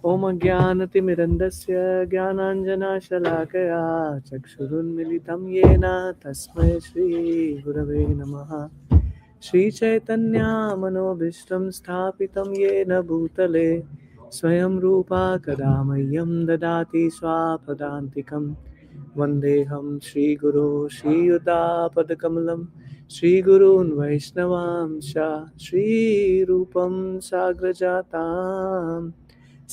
ॐ अज्ञानतिमिरन्दस्य ज्ञानाञ्जनशलाकया चक्षुरुन्मिलितं येन तस्मै श्रीगुरवे नमः। श्रीचैतन्यमनोभीष्टं स्थापितं येन भूतले स्वयं रूपा कदा मह्यं ददाति स्वापदान्तिकं। वन्देऽहं श्रीगुरो श्रीयुतापदकमलं श्रीगुरून् वैष्णवांश श्रीरूपं साग्रजातां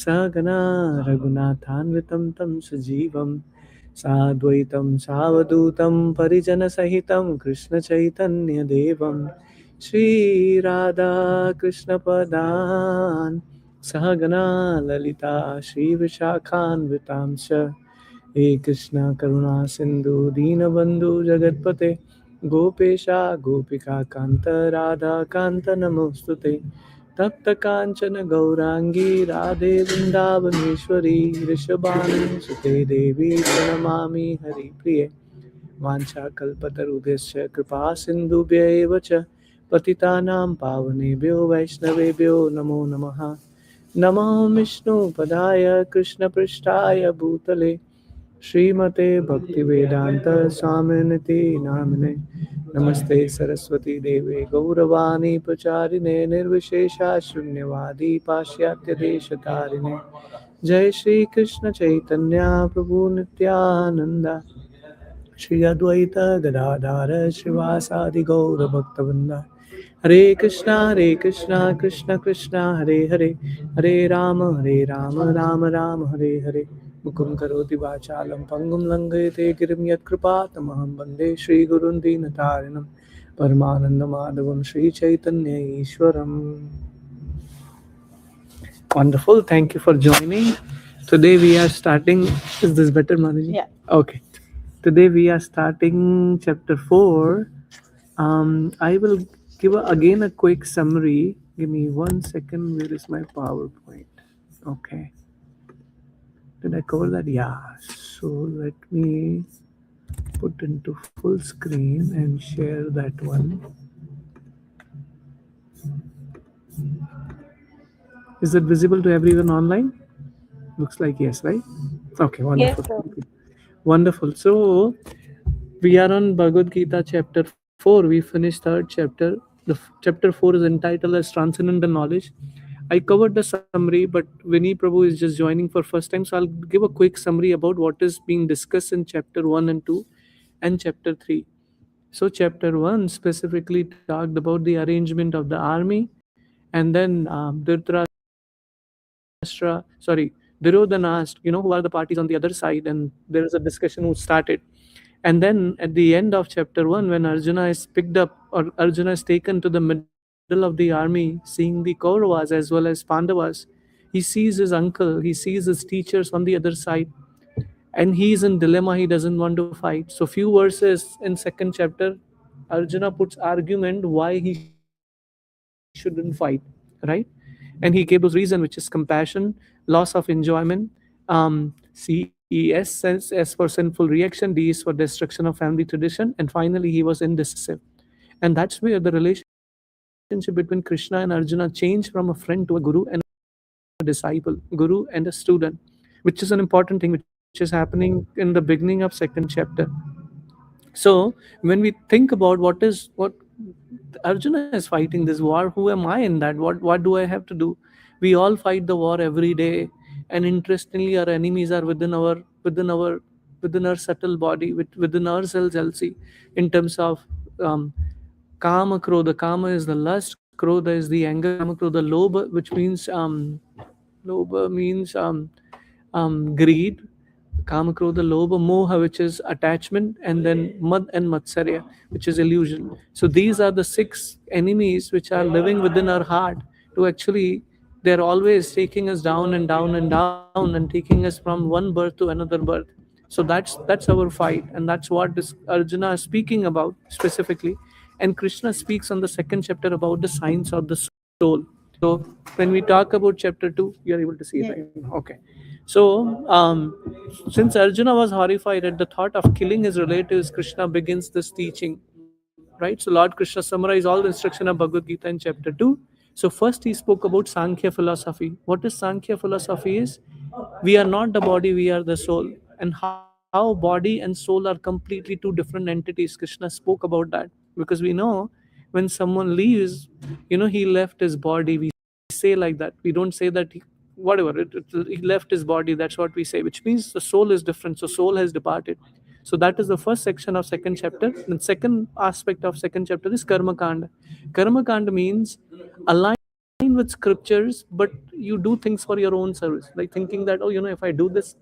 सहगना रघुनाथान्वितं तं सजीवं साद्वैतं सावधूतं परिजनसहितं कृष्णचैतन्यदेवं श्रीराधाकृष्णपदान् सहगना ललिता श्रीविशाखान्वितां च हे कृष्ण करुणा सिन्धु दीनबन्धु जगत्पते गोपेशा गोपिका कान्त राधा कान्त नमोऽस्तुते तप्त कांचन गौरांगी राधे वृंदावनेश्वरी ऋषभानुसुते देवी प्रणमामि हरिप्रिये वाञ्छाकल्पतरुभ्यश्च कृपा सिन्धुभ्यैव च पतितानां पावनेभ्यो वैष्णवेभ्यो नमो नमः। नमो विष्णुपदाय कृष्णपृष्ठाय भूतले श्रीमते भक्तिवेदांत स्वामिनिति नामिने नमस्ते सरस्वती देवे गौरवाणी प्रचारिणे निर्विशेषा शून्यवादी पाश्चात्य देशतारिणे जय श्री कृष्ण चैतन्य प्रभु नित्यानंद श्री अद्वैत गदाधर श्रीवासादि गौर भक्तवृंद हरे कृष्णा कृष्ण कृष्ण हरे हरे हरे राम राम राम हरे हरे मुकुं करोति वाचालं पंगुं लंघयते गिरिं यत्कृपातमहं वन्दे श्रीगुरुं दीनतारिणं परमानन्दमाधवं Sri Chaitanya ईश्वरम्. Wonderful. Thank you for joining. Today we are starting. Is this better, Manoj? Yeah. Okay. Today we are starting chapter 4. I will give again a quick summary. Give me 1 second. Where is my PowerPoint? Okay. Did I cover that? Yeah. So let me put into full screen and share that one. Is it visible to everyone online? Looks like yes, right? Okay, wonderful. Yes, sir. Wonderful. So we are on Bhagavad Gita chapter 4. We finished third chapter. Chapter 4 is entitled as Transcendental Knowledge. I covered the summary, but Vinny Prabhu is just joining for first time, so I'll give a quick summary about what is being discussed in chapter 1 and 2 and chapter 3. So chapter 1 specifically talked about the arrangement of the army, and then Duryodhana asked, who are the parties on the other side, and there is a discussion who started. And then at the end of chapter 1, when Arjuna is picked up or Arjuna is taken to the middle of the army, seeing the Kauravas as well as Pandavas, he sees his uncle, he sees his teachers on the other side, and he is in dilemma. He doesn't want to fight. So few verses in second chapter, Arjuna puts argument why he shouldn't fight, right? And he gave those reason, which is compassion, loss of enjoyment, CES, sense S for sinful reaction, D is for destruction of family tradition, and finally he was indecisive. And that's where the relationship between Krishna and Arjuna changed from a friend to a guru and a disciple, guru and a student, which is an important thing which is happening in the beginning of second chapter. So when we think about what Arjuna is fighting this war, who am I in that? What do I have to do? We all fight the war every day, and interestingly, our enemies are within our subtle body, within our cells also, in terms of um, kama krodha. Kama is the lust, krodha is the anger, kama krodha lobha, which means lobha means greed, kama krodha lobha, moha, which is attachment, and then mad and matsarya, which is illusion. So these are the six enemies which are living within our heart. To actually, they're always taking us down and down and down and taking us from one birth to another birth. So that's our fight, and that's what this Arjuna is speaking about specifically. And Krishna speaks on the second chapter about the science of the soul. So when we talk about chapter 2, you're able to see it, Yeah. right? Okay. So since Arjuna was horrified at the thought of killing his relatives, Krishna begins this teaching, right? So Lord Krishna summarized all the instruction of Bhagavad Gita in chapter 2, So first he spoke about Sankhya philosophy. What is Sankhya philosophy is, we are not the body, we are the soul. And how body and soul are completely two different entities. Krishna spoke about that. Because we know when someone leaves, he left his body. We say like that. We don't say that whatever, he left his body. That's what we say, which means the soul is different. So soul has departed. So that is the first section of second chapter. The second aspect of second chapter is Karma Kanda. Karma Kanda means align with scriptures, but you do things for your own service, like thinking that, oh, if I do this,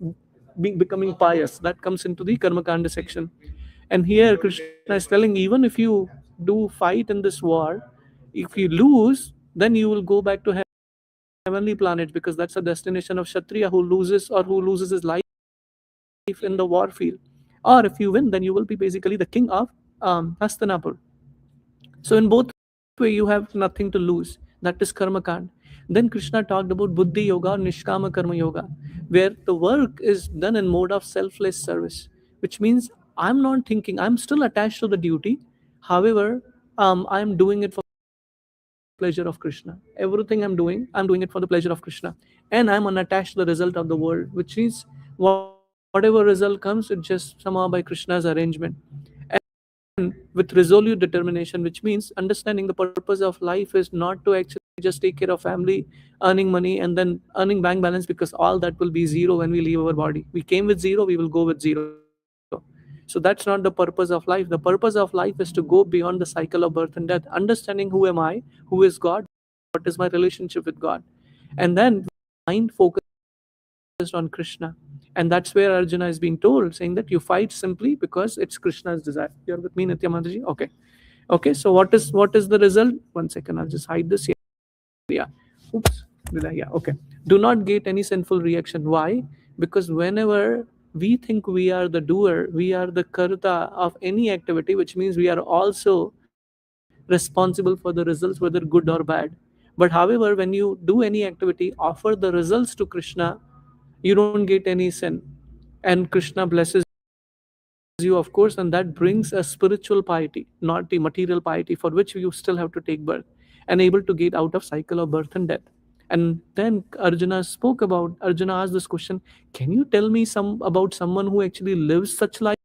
becoming pious, that comes into the Karma Kanda section. And here Krishna is telling, even if you do fight in this war, if you lose, then you will go back to heavenly planet, because that's a destination of Kshatriya who loses, or who loses his life in the war field. Or if you win, then you will be basically the king of Hastinapur. So in both way, you have nothing to lose. That is karma kand. Then Krishna talked about buddhi yoga, nishkama karma yoga, where the work is done in mode of selfless service, which means I'm not thinking, I'm still attached to the duty. However, I'm doing it for the pleasure of Krishna. Everything I'm doing it for the pleasure of Krishna, and I'm unattached to the result of the world, which means whatever result comes, it's just somehow by Krishna's arrangement. And with resolute determination, which means understanding the purpose of life is not to actually just take care of family, earning money, and then earning bank balance, because all that will be zero when we leave our body. We came with zero, we will go with zero. So that's not the purpose of life. The purpose of life is to go beyond the cycle of birth and death, understanding who am I, who is God, what is my relationship with God. And then mind focused on Krishna. And that's where Arjuna is being told, saying that you fight simply because it's Krishna's desire. You're with me, Nitya Mataji? Okay. Okay, so what is the result? One second, I'll just hide this here. Oops. Did I? Yeah, okay. Do not get any sinful reaction. Why? Because whenever we think we are the doer, we are the karta of any activity, which means we are also responsible for the results, whether good or bad. But however, when you do any activity, offer the results to Krishna, you don't get any sin. And Krishna blesses you, of course, and that brings a spiritual piety, not the material piety, for which you still have to take birth and able to get out of cycle of birth and death. And then Arjuna asked this question, can you tell me about someone who actually lives such life?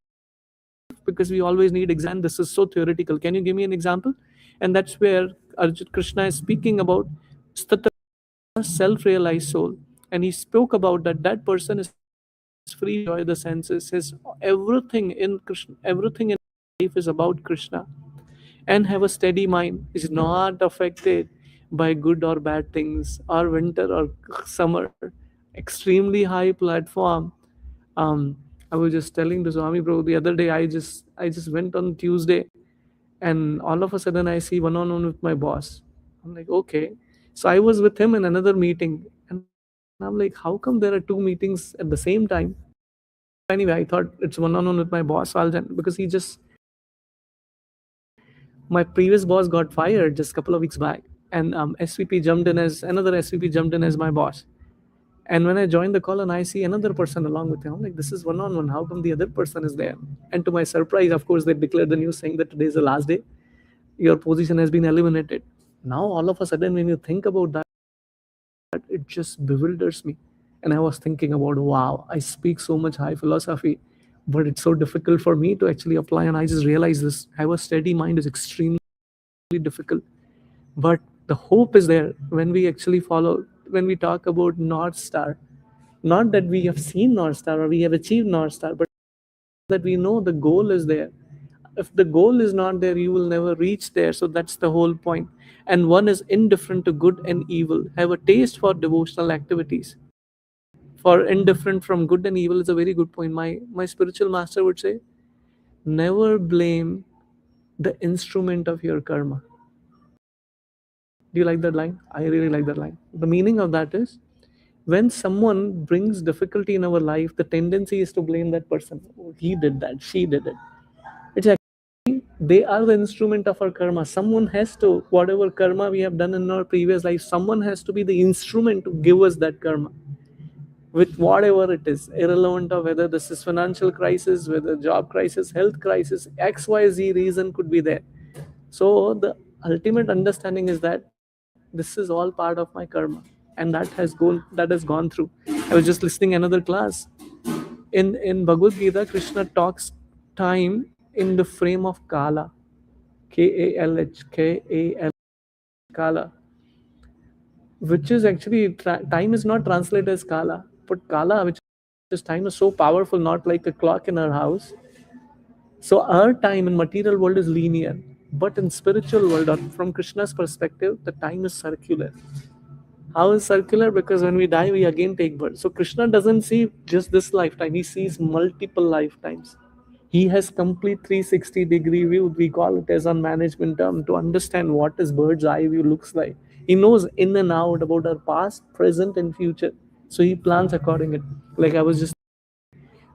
Because we always need example. This is so theoretical. Can you give me an example? And that's where Krishna is speaking about self-realized soul. And he spoke about that person is free to enjoy the senses. His everything in life is about Krishna. And have a steady mind, is not affected by good or bad things, or winter or summer. Extremely high platform. um I was just telling to Swami bro the other day, I just went on Tuesday, and all of a sudden I see one-on-one with my boss. I'm like, okay. So I was with him in another meeting, and I'm like, how come there are two meetings at the same time? Anyway, I thought it's one-on-one with my boss, so I'll because he just my previous boss got fired just a couple of weeks back, and SVP jumped in as another SVP jumped in as my boss. And when I joined the call and I see another person along with him, I'm like, this is one-on-one. How come the other person is there? And to my surprise, of course, they declared the news saying that today is the last day. Your position has been eliminated. Now, all of a sudden, when you think about that, it just bewilders me. And I was thinking about, wow, I speak so much high philosophy, but it's so difficult for me to actually apply. And I just realized this. Have a steady mind is extremely difficult. But the hope is there when we actually follow, when we talk about North Star. Not that we have seen North Star or we have achieved North Star, but that we know the goal is there. If the goal is not there, you will never reach there. So that's the whole point. And one is indifferent to good and evil. Have a taste for devotional activities. For indifferent from good and evil is a very good point. My spiritual master would say, never blame the instrument of your karma. Do you like that line? I really like that line. The meaning of that is, when someone brings difficulty in our life, the tendency is to blame that person. Oh, he did that, she did it. It's actually, they are the instrument of our karma. Someone has to, whatever karma we have done in our previous life, someone has to be the instrument to give us that karma. With whatever it is, irrelevant of whether this is financial crisis, whether job crisis, health crisis, XYZ reason could be there. So the ultimate understanding is that this is all part of my karma, and that has gone through. I was just listening another class. In Bhagavad Gita, Krishna talks time in the frame of Kala, Kalh, Kala, which is actually time is not translated as Kala, but Kala, which is time, is so powerful, not like a clock in our house. So our time in material world is linear, but in spiritual world, or from Krishna's perspective, the time is circular. How is circular? Because when we die, we again take birth. So Krishna doesn't see just this lifetime; he sees multiple lifetimes. He has complete 360-degree view. We call it as a management term to understand what is bird's eye view looks like. He knows in and out about our past, present, and future. So he plans according it. Like I was just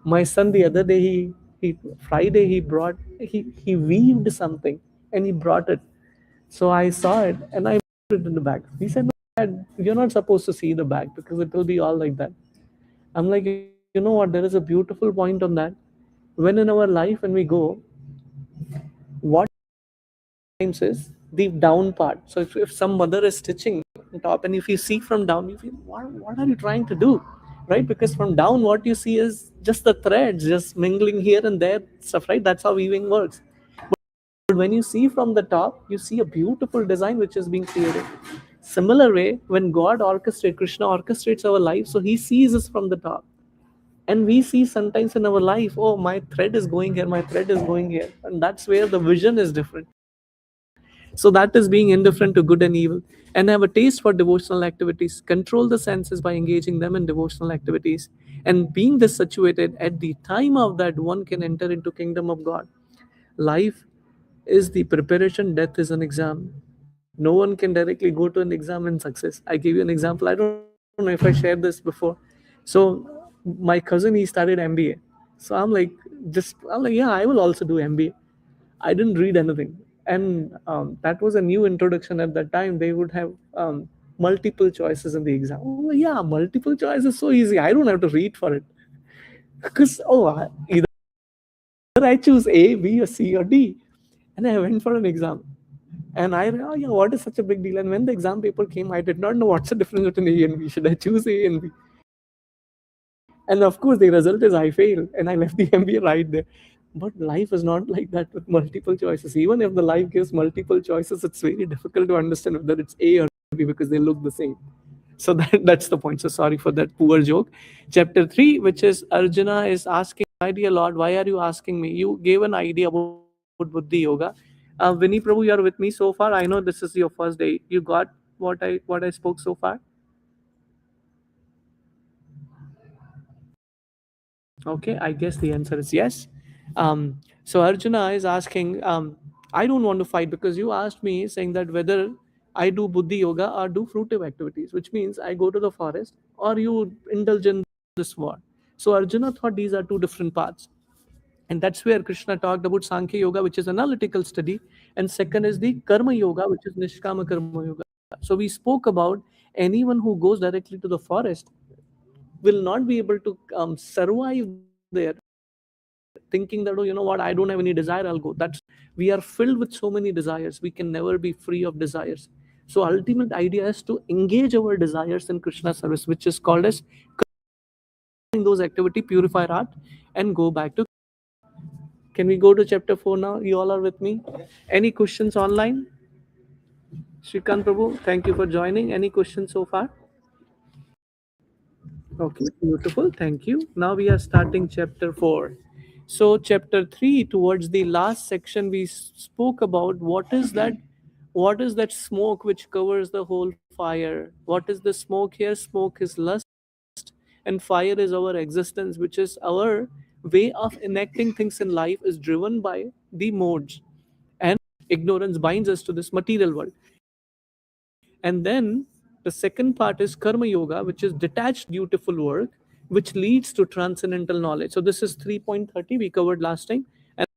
my son the other day, he Friday he weaved something and he brought it. So I saw it and I put it in the bag. He said, "No, Dad, you're not supposed to see the bag because it will be all like that." I'm like, you know what? There is a beautiful point on that. When in our life, when we go, what times is the down part. So if some mother is stitching on top, and if you see from down, you feel, what are you trying to do? Right? Because from down, what you see is just the threads, just mingling here and there stuff, right? That's how weaving works. But when you see from the top, you see a beautiful design which is being created. Similar way, when God orchestrates, Krishna orchestrates our life, so he sees us from the top. And we see sometimes in our life, oh, my thread is going here, my thread is going here. And that's where the vision is different. So that is being indifferent to good and evil, and have a taste for devotional activities. Control the senses by engaging them in devotional activities. And being this situated at the time of that, one can enter into kingdom of God. Life is the preparation, death is an exam. No one can directly go to an exam and success. I give you an example. I don't know if I shared this before. So my cousin, he started MBA. So I'm like, yeah, I will also do MBA. I didn't read anything. And that was a new introduction at that time. They would have multiple choices in the exam. Oh, yeah, multiple choice is so easy. I don't have to read for it. Because, either I choose A, B, or C, or D. And I went for an exam. And oh yeah, what is such a big deal? And when the exam paper came, I did not know what's the difference between A and B. Should I choose A and B? And of course, the result is I failed and I left the MBA right there. But life is not like that with multiple choices. Even if the life gives multiple choices, it's very difficult to understand whether it's A or B because they look the same. So that's the point. So sorry for that poor joke. Chapter 3, which is Arjuna is asking, my dear Lord, why are you asking me? You gave an idea about Buddhi Yoga. Vinny Prabhu, you are with me so far. I know this is your first day. You got what I spoke so far? Okay, I guess the answer is yes. So Arjuna is asking, I don't want to fight because you asked me saying that whether I do buddhi yoga or do fruitive activities, which means I go to the forest or you indulge in this war. So Arjuna thought these are two different paths. And that's where Krishna talked about Sankhya Yoga, which is analytical study, and second is the Karma Yoga, which is Nishkama Karma Yoga. So we spoke about anyone who goes directly to the forest will not be able to survive there thinking that, oh, you know what, I don't have any desire, I'll go. That's we are filled with so many desires. We can never be free of desires. So ultimate idea is to engage our desires in Krishna service, which is called as those activity, purify our heart, and go back to. Can we go to chapter 4 now? You all are with me? Any questions online? Shrikant Prabhu, thank you for joining. Any questions so far? Okay, beautiful. Thank you. Now we are starting chapter 4. So, chapter 3, towards the last section, we spoke about what is that smoke which covers the whole fire? What is the smoke here? Smoke is lust, and fire is our existence, which is our way of enacting things in life, is driven by the modes. And ignorance binds us to this material world. And then the second part is karma yoga, which is detached, beautiful work, which leads to transcendental knowledge. So this is 3.30 we covered last time. And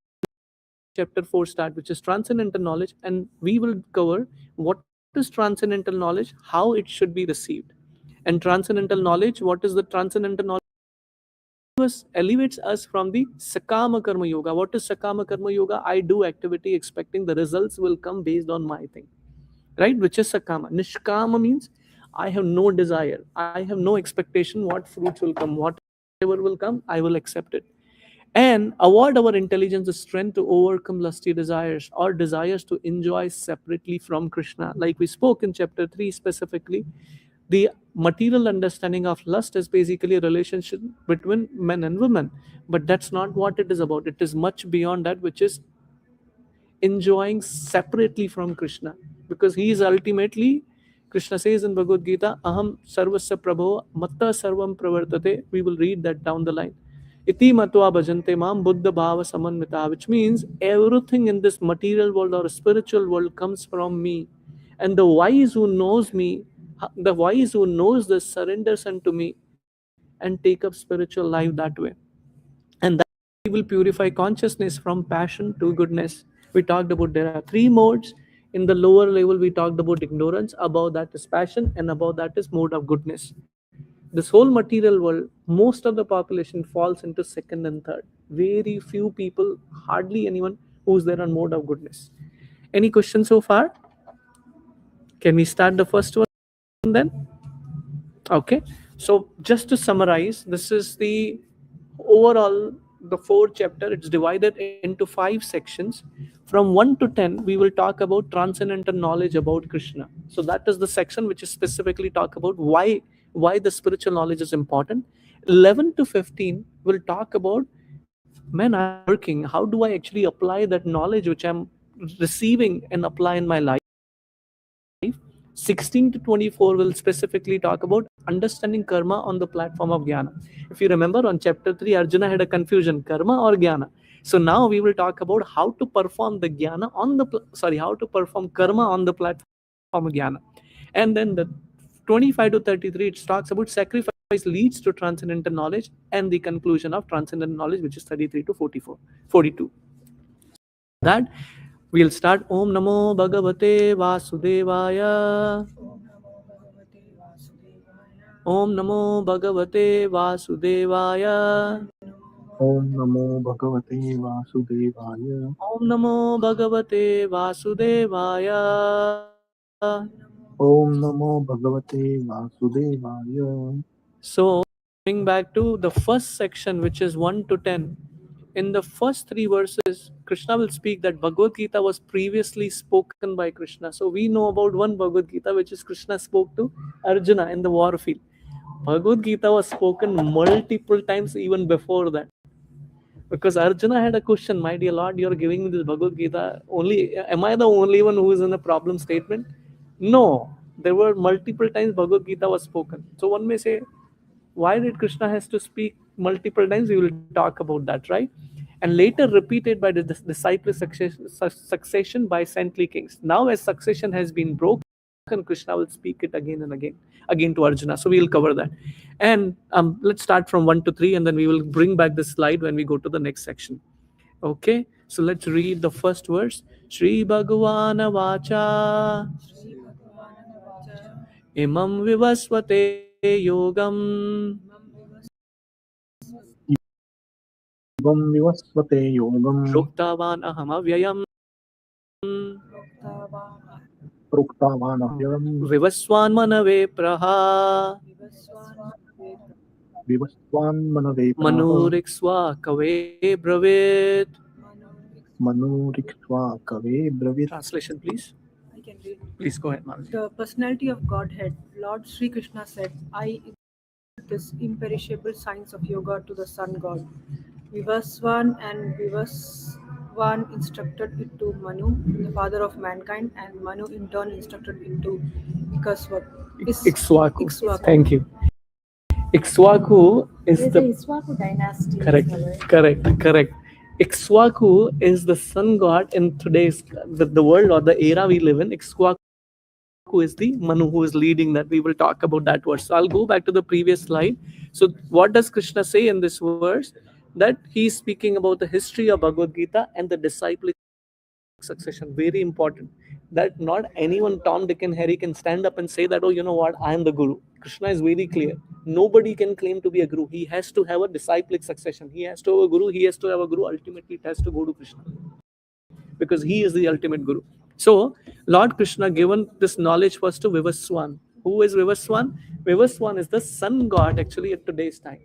chapter 4 start, which is transcendental knowledge. And we will cover what is transcendental knowledge, how it should be received. And transcendental knowledge, what is the transcendental knowledge? Elevates us from the Sakama Karma Yoga. What is Sakama Karma Yoga? I do activity expecting the results will come based on my thing. right? Which is sakama. Nishkama means I have no desire, I have no expectation what fruits will come, whatever will come, I will accept it. And award our intelligence the strength to overcome lusty desires or desires to enjoy separately from Krishna. Like we spoke in chapter 3 specifically, the material understanding of lust is basically a relationship between men and women. But that's not what it is about. It is much beyond that, which is enjoying separately from Krishna, because he is ultimately, Krishna says in Bhagavad Gita, Aham Sarvasya Prabho Matta Sarvam Pravartate. We will read that down the line. Iti Matva Bhajante Mam Buddha Bhava Samanvita, which means everything in this material world or spiritual world comes from me. And the wise who knows me, the wise who knows this surrenders unto me and take up spiritual life that way. And that we will purify consciousness from passion to goodness. We talked about there are three modes. In the lower level, we talked about ignorance. Above that is passion, and above that is mode of goodness. This whole material world, most of the population falls into second and third. Very few people, hardly anyone who's there on mode of goodness. Any questions so far? Can we start the first one then? Okay, so just to summarize, this is the overall the fourth chapter. It's divided into 5 sections. From 1 to 10, we will talk about transcendental knowledge about Krishna. So that is the section which is specifically talk about why the spiritual knowledge is important. 11 to 15 will talk about, man, I'm working. How do I actually apply that knowledge which I'm receiving and apply in my life? 16 to 24 will specifically talk about understanding karma on the platform of jnana. If you remember, on chapter 3, Arjuna had a confusion, karma or jnana. So now we will talk about how to perform the jnana on the how to perform karma on the platform of jnana. And then the 25 to 33, it talks about sacrifice leads to transcendental knowledge, and the conclusion of transcendental knowledge, which is 33 to 44, 42. So with that, we'll start. Om Namo Bhagavate Vasudevaya. Om Namo Bhagavate Vasudevaya. Om Namo Bhagavate Vasudevaya. Om Namo Bhagavate Vasudevaya. Om Namo Bhagavate Vasudevaya. So, coming back to the first section, which is 1 to 10. In the first 3 verses, Krishna will speak that Bhagavad Gita was previously spoken by Krishna. So, we know about one Bhagavad Gita, which is Krishna spoke to Arjuna in the war field. Bhagavad Gita was spoken multiple times even before that. Because Arjuna had a question, my dear Lord, you're giving me this Bhagavad Gita. Only am I the only one who is in a problem statement? No. There were multiple times Bhagavad Gita was spoken. So one may say, why did Krishna has to speak multiple times? We will talk about that, right? And later repeated by the disciple succession by saintly kings. Now as succession has been broken, Krishna will speak it again and again to Arjuna. So we'll cover that. And let's start from 1 to 3, and then we will bring back the slide when we go to the next section. Okay, so let's read the first verse. Shri Bhagavana Vacha Imam Vivasvate Yogam Yogam Vivasvate Yogam. Proktavan Aham Avyayam Proktavan Avyam. Vivaswan Manave Praha Vivaswan Manave Praha. Manurikswa Kave Bravit. Manuriksva Kave Bravit. Translation, please. I can read. Please go ahead, Malvi. The personality of Godhead, Lord Sri Krishna said, I this imperishable science of yoga to the sun god. Vivaswan and Vivaswan instructed it to Manu, the father of mankind, and Manu in turn instructed it to Ikshvaku. Ikshvaku. Thank you. Ikshvaku is There's the a Iswaku dynasty. correct. Ikshvaku is the sun god in today's the world or the era we live in. Ikshvaku is the Manu who is leading that. We will talk about that verse. So I'll go back to the previous slide. So what does Krishna say in this verse? That he is speaking about the history of Bhagavad Gita and the disciplic succession. Very important. That not anyone, Tom, Dick, and Harry can stand up and say that, oh, you know what, I am the guru. Krishna is very clear. Nobody can claim to be a guru. He has to have a disciplic succession. He has to have a guru. He has to have a guru. Ultimately, it has to go to Krishna, because he is the ultimate guru. So Lord Krishna given this knowledge first to Vivaswan. Who is Vivaswan? Vivaswan is the sun god actually at today's time.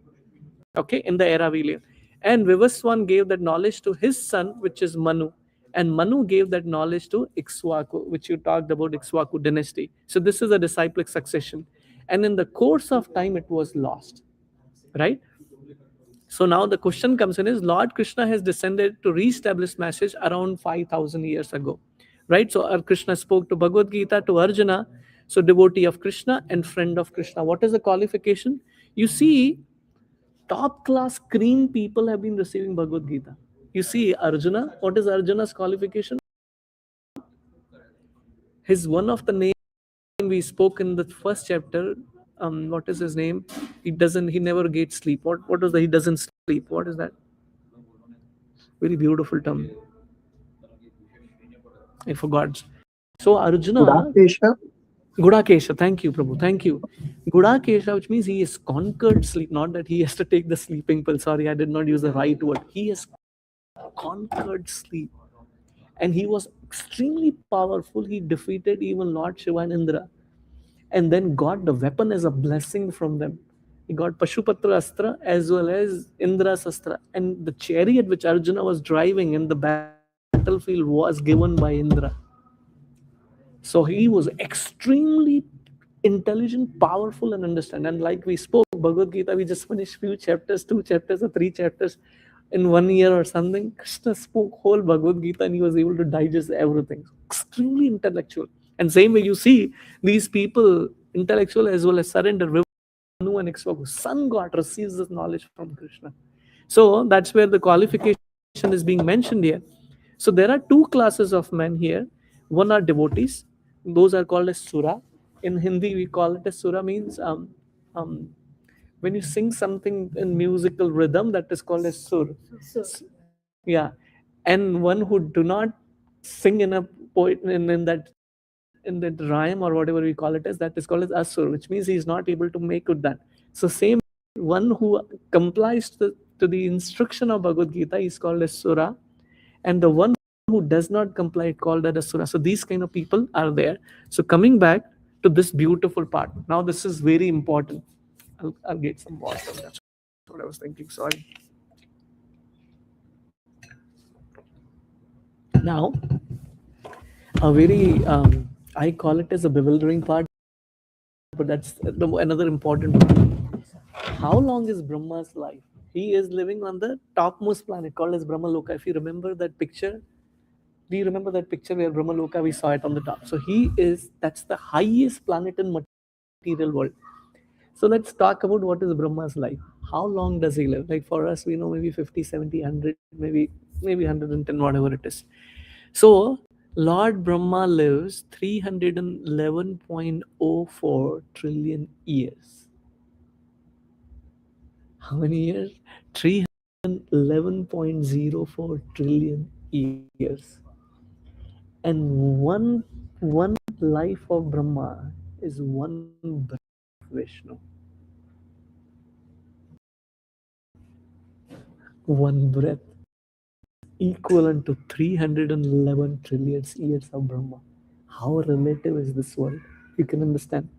Okay, in the era we live. And Vivaswan gave that knowledge to his son, which is Manu. And Manu gave that knowledge to Ikshvaku, which you talked about, Ikshvaku dynasty. So this is a disciplic succession. And in the course of time, it was lost. Right? So now the question comes in is Lord Krishna has descended to re-establish message around 5,000 years ago. Right? So our Krishna spoke to Bhagavad Gita to Arjuna. So devotee of Krishna and friend of Krishna. What is the qualification? You see, top class cream people have been receiving Bhagavad Gita. You see, Arjuna, what is Arjuna's qualification? His one of the name we spoke in the first chapter. What is his name? He never gets sleep. What is the he doesn't sleep? What is that? Very beautiful term. I forgot. So Arjuna, Gudakesha, Gudakesha, thank you, Prabhu, thank you. Gudakesha, which means he has conquered sleep, not that he has to take the sleeping pill. Sorry, I did not use the right word. He has conquered sleep. And he was extremely powerful. He defeated even Lord Shiva and Indra. And then got the weapon as a blessing from them. He got Pashupatra Astra as well as Indra's Astra. And the chariot which Arjuna was driving in the battlefield was given by Indra. So he was extremely intelligent, powerful, and understand. And like we spoke, Bhagavad Gita, we just finished few chapters, 2 chapters or 3 chapters in 1 year or something. Krishna spoke whole Bhagavad Gita and he was able to digest everything. Extremely intellectual. And same way you see these people, intellectual as well as surrender, Manu and Ikshvaku, sun god receives this knowledge from Krishna. So that's where the qualification is being mentioned here. So there are two classes of men here. One are devotees. Those are called as sura. In Hindi, we call it as sura means um, when you sing something in musical rhythm, that is called as sur. Yeah, and one who do not sing in a poet in that rhyme or whatever we call it as, that is called as asur, which means he is not able to make it that. So same one who complies to the instruction of Bhagavad Gita is called as sura, and the one who does not comply called as asura. So these kind of people are there. So coming back to this beautiful part, now this is very important. I'll get some water. That's what I was thinking. Sorry. Now, a very I call it as a bewildering part, but that's another important one. How long is Brahma's life? He is living on the topmost planet called as Brahma Loka. If you remember that picture, do you remember that picture where Brahma Loka we saw it on the top? So that's the highest planet in material world. So let's talk about what is Brahma's life. How long does he live? Like for us, we know maybe 50, 70, 100, maybe 110, whatever it is. So Lord Brahma lives 311.04 trillion years. How many years? 311.04 trillion years. And one life of Brahma is one breath of Vishnu. One breath is equivalent to 311 trillion years of Brahma. How relative is this world? You can understand.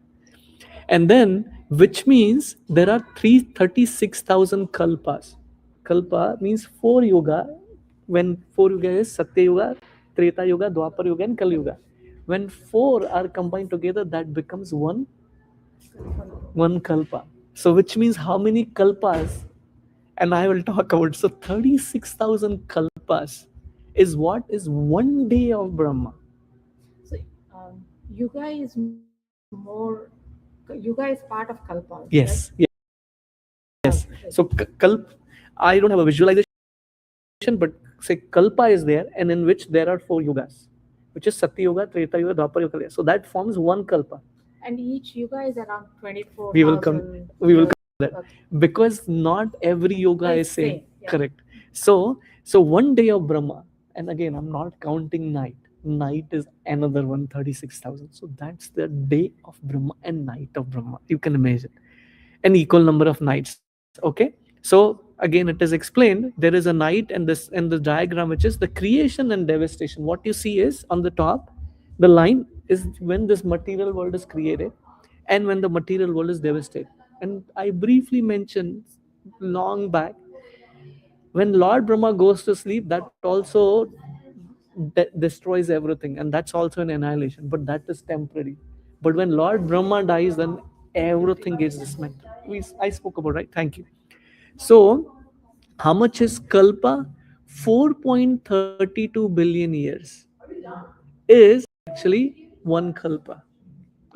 And then, which means there are 336,000 kalpas. Kalpa means 4 yuga. When 4 yuga is Satya Yuga, Treta Yuga, Dwapar Yuga, and Kali Yuga. When 4 are combined together, that becomes one kalpa. So, which means how many kalpas? And I will talk about. So, 36,000 kalpas is what is one day of Brahma. So, Yuga is part of Kalpa. Yes, right? yes. So, I don't have a visualization, but say kalpa is there, and in which there are 4 yugas, which is Satya Yuga, Treta Yuga, Dwapar Yuga. So that forms one kalpa. And each yuga is around 24. We will come to that. Okay. Because not every yoga is same. Yeah. Correct. So one day of Brahma, and again I'm not counting night. Night is another 136,000. So that's the day of Brahma and night of Brahma. You can imagine an equal number of nights. Okay. So again, it is explained there is a night, and this and the diagram, which is the creation and devastation. What you see is on the top, The line is when this material world is created and when the material world is devastated. And I briefly mentioned long back, when Lord Brahma goes to sleep, that also destroys everything, and that's also an annihilation, but that is temporary. But when Lord Brahma dies, then everything gets dismantled. I spoke about, right? Thank you. So, how much is Kalpa? 4.32 billion years is actually one Kalpa.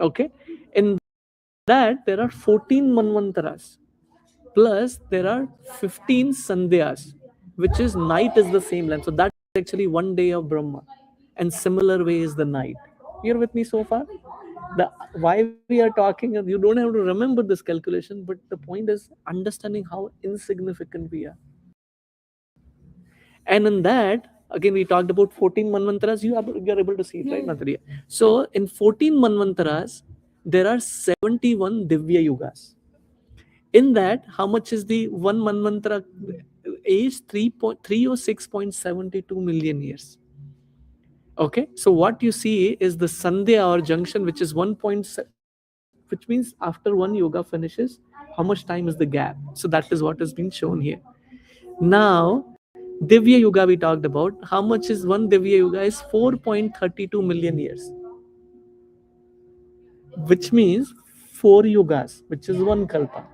Okay? In that, there are 14 Manvantaras. Plus, there are 15 Sandhyas, which is night is the same length. So, that's actually one day of Brahma. And similar way is the night. You're with me so far? The why we are talking, you don't have to remember this calculation, but the point is understanding how insignificant we are. And in that, again, we talked about 14 manvantaras. You are able to see it, right, Nataliya? So in 14 manvantaras, there are 71 Divya Yugas. In that, how much is the one manvantara age? 3.3 or 6.72 million years. Okay, so what you see is the Sandhya or junction, which is 1.7, which means after one yoga finishes, how much time is the gap? So that is what has been shown here. Now, Divya Yuga we talked about. How much is one Divya Yuga? Is 4.32 million years, which means 4 yugas, which is one kalpa.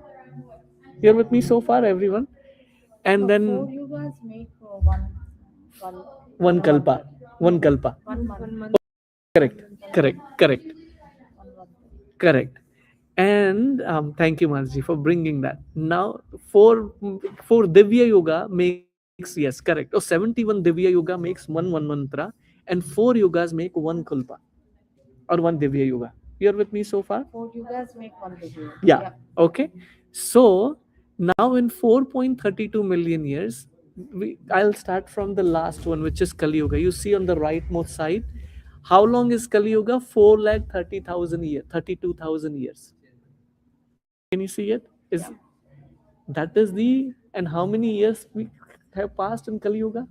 You're with me so far, everyone? And So then 4 yugas make one one kalpa, one kalpa. One month. Correct, correct, correct, one one. correct. And thank you, Manji, for bringing that. Now, four Divya Yoga makes, yes, correct. Oh, 71 Divya Yoga makes one mantra, and 4 yugas make one kulpa or one Divya Yoga. You're with me so far? 4 yugas make one video. Yeah. Okay. So now in 4.32 million years, I'll start from the last one, which is Kali Yuga. You see on the rightmost side, how long is Kali Yuga? 4,30,000 years, 32,000 years. Can you see it? Is that is the and how many years we have passed in Kali Yuga?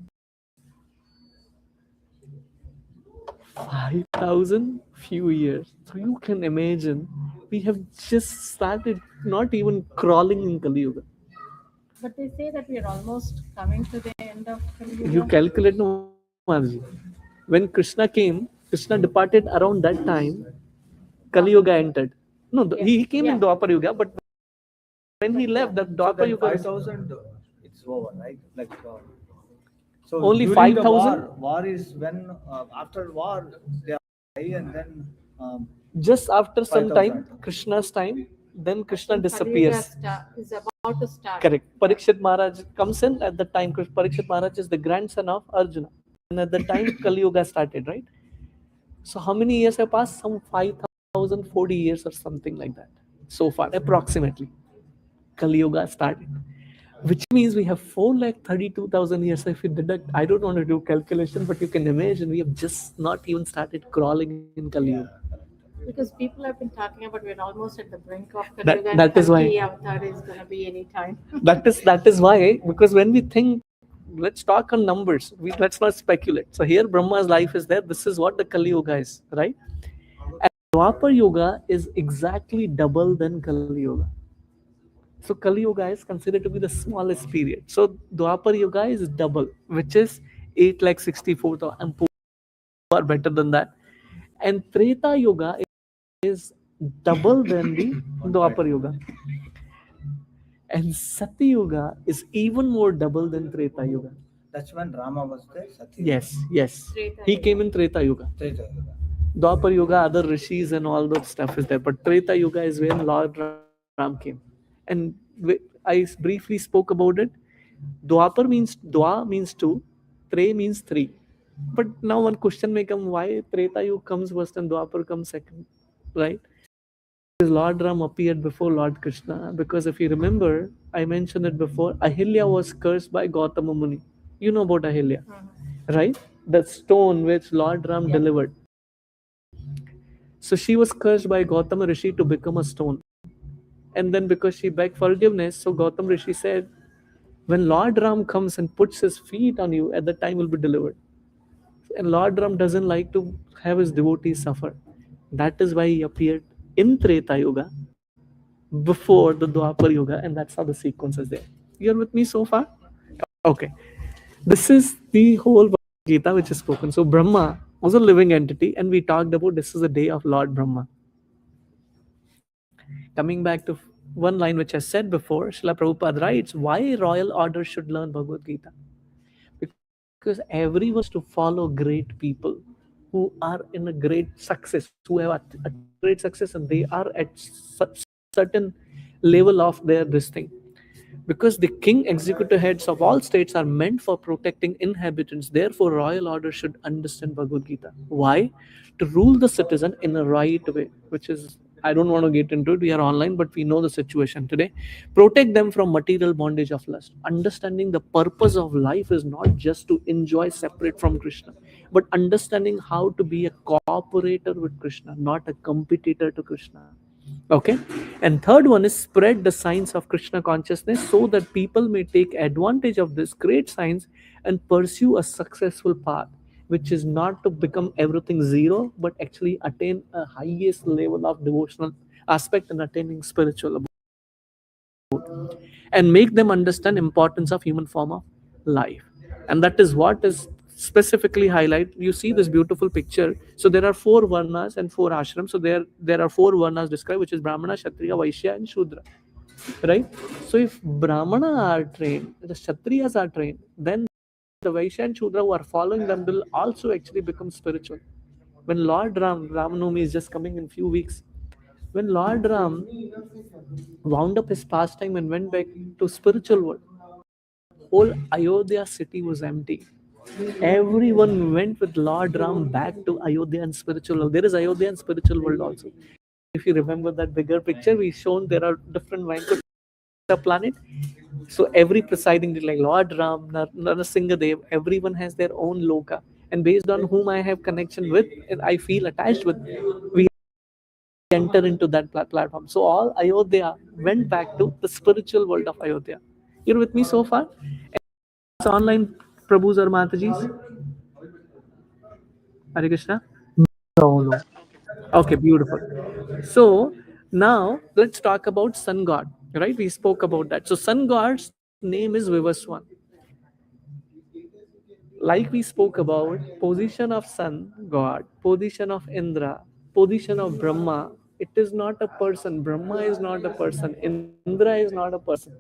5,000 few years. So you can imagine we have just started not even crawling in Kali Yuga. But they say that we are almost coming to the end of Kali You Yuga. calculate, no, Marji. When Krishna came, Krishna departed around that time, Kali Yuga entered. No, he came in Dwapar Yuga, but when he left, that So Dwapar then Yuga was 5,000, it's over, right? Like, so only during the 5,000. war is when after war they are die, and then Just after some time, 5,000. Krishna's time, then Krishna Kali Yuga disappears. is about to start. Correct. Parikshit Maharaj comes in at the time. Parikshit Maharaj is the grandson of Arjuna. And at the time, Kali Yuga started, right? So how many years have passed? Some 5,040 years or something like that. So far, approximately. Kali Yuga started. Which means we have 4,32,000 years. So if you deduct, I don't want to do calculation, but you can imagine we have just not even started crawling in Kali Yuga. Because people have been talking about we're almost at the brink of Kali That- Yuga and that is why- Kalki Avatar is going to be any time. That is why, because when we think, let's talk on numbers. Let's not speculate. So here Brahma's life is there. This is what the Kali Yuga is, right? And Dwapar Yuga is exactly double than Kali Yuga. So Kali Yuga is considered to be the smallest period. So Dwapar Yuga is double, which is 8,64,000, and are better than that. And Treta Yuga is double than the Dwapar Yuga. And Satya Yuga is even more double than Treta Yuga. That's when Rama was there. Satya. Yes, yes. Treta He Yuga. came in Treta Yuga. Treta Yuga. Dwapar Yuga, other rishis and all that stuff is there. But Treta Yuga is when Lord Ram came. And I briefly spoke about it. Dwa means two, Tre means three. But now one question may come, why Treta Yuga comes first and Dwapar comes second, right? Because Lord Ram appeared before Lord Krishna. Because if you remember, I mentioned it before, Ahilya was cursed by Gautama Muni. You know about Ahilya, right? The stone which Lord Ram delivered. So she was cursed by Gautama Rishi to become a stone. And then because she begged forgiveness, so Gautama Rishi said, when Lord Ram comes and puts his feet on you, at that time will be delivered. And Lord Ram doesn't like to have his devotees suffer. That is why he appeared in Treta Yuga before the Dwapar Yuga, and that's how the sequence is there. You're with me so far? Okay. This is the whole Bhagavad Gita which is spoken. So Brahma was a living entity, and we talked about this is the day of Lord Brahma. Coming back to one line which I said before, Srila Prabhupada writes, why royal order should learn Bhagavad Gita? Because everyone wants to follow great people who are in a great success, who have attained great success, and they are at certain level of their this thing. Because the king executive heads of all states are meant for protecting inhabitants, therefore royal order should understand Bhagavad Gita. Why? To rule the citizen in a right way, which is, I don't want to get into it, we are online, but we know the situation today. Protect them from material bondage of lust. Understanding the purpose of life is not just to enjoy separate from Krishna, but understanding how to be a cooperator with Krishna, not a competitor to Krishna. Okay. And third one is spread the science of Krishna consciousness so that people may take advantage of this great science and pursue a successful path, which is not to become everything zero, but actually attain a highest level of devotional aspect and attaining spiritual, and make them understand importance of human form of life. And that is what is specifically highlight. You see this beautiful picture. So there are four varnas and four ashrams. So there are four varnas described, which is Brahmana, Kshatriya, Vaishya, and Shudra, right? So if Brahmana are trained, the Kshatriyas are trained, then the Vaishya and Shudra who are following them will also actually become spiritual. When Lord Ramanami is just coming in few weeks, when Lord Ram wound up his pastime and went back to spiritual world, whole Ayodhya city was empty. Everyone went with Lord Ram back to Ayodhya and spiritual world. There is Ayodhya and spiritual world also. If you remember that bigger picture, we shown there are different Vaikuntha planet. So every presiding like Lord Ram, Narasimhadev, everyone has their own loka. And based on whom I have connection with, and I feel attached with, we enter into that platform. So all Ayodhya went back to the spiritual world of Ayodhya. You're with me so far? It's online Prabhus or Matajis? Hare Krishna? No, no. Okay, beautiful. So now let's talk about sun god, right? We spoke about that. So sun god's name is Vivaswan. Like we spoke about position of sun god, position of Indra, position of Brahma. It is not a person. Brahma is not a person. Indra is not a person.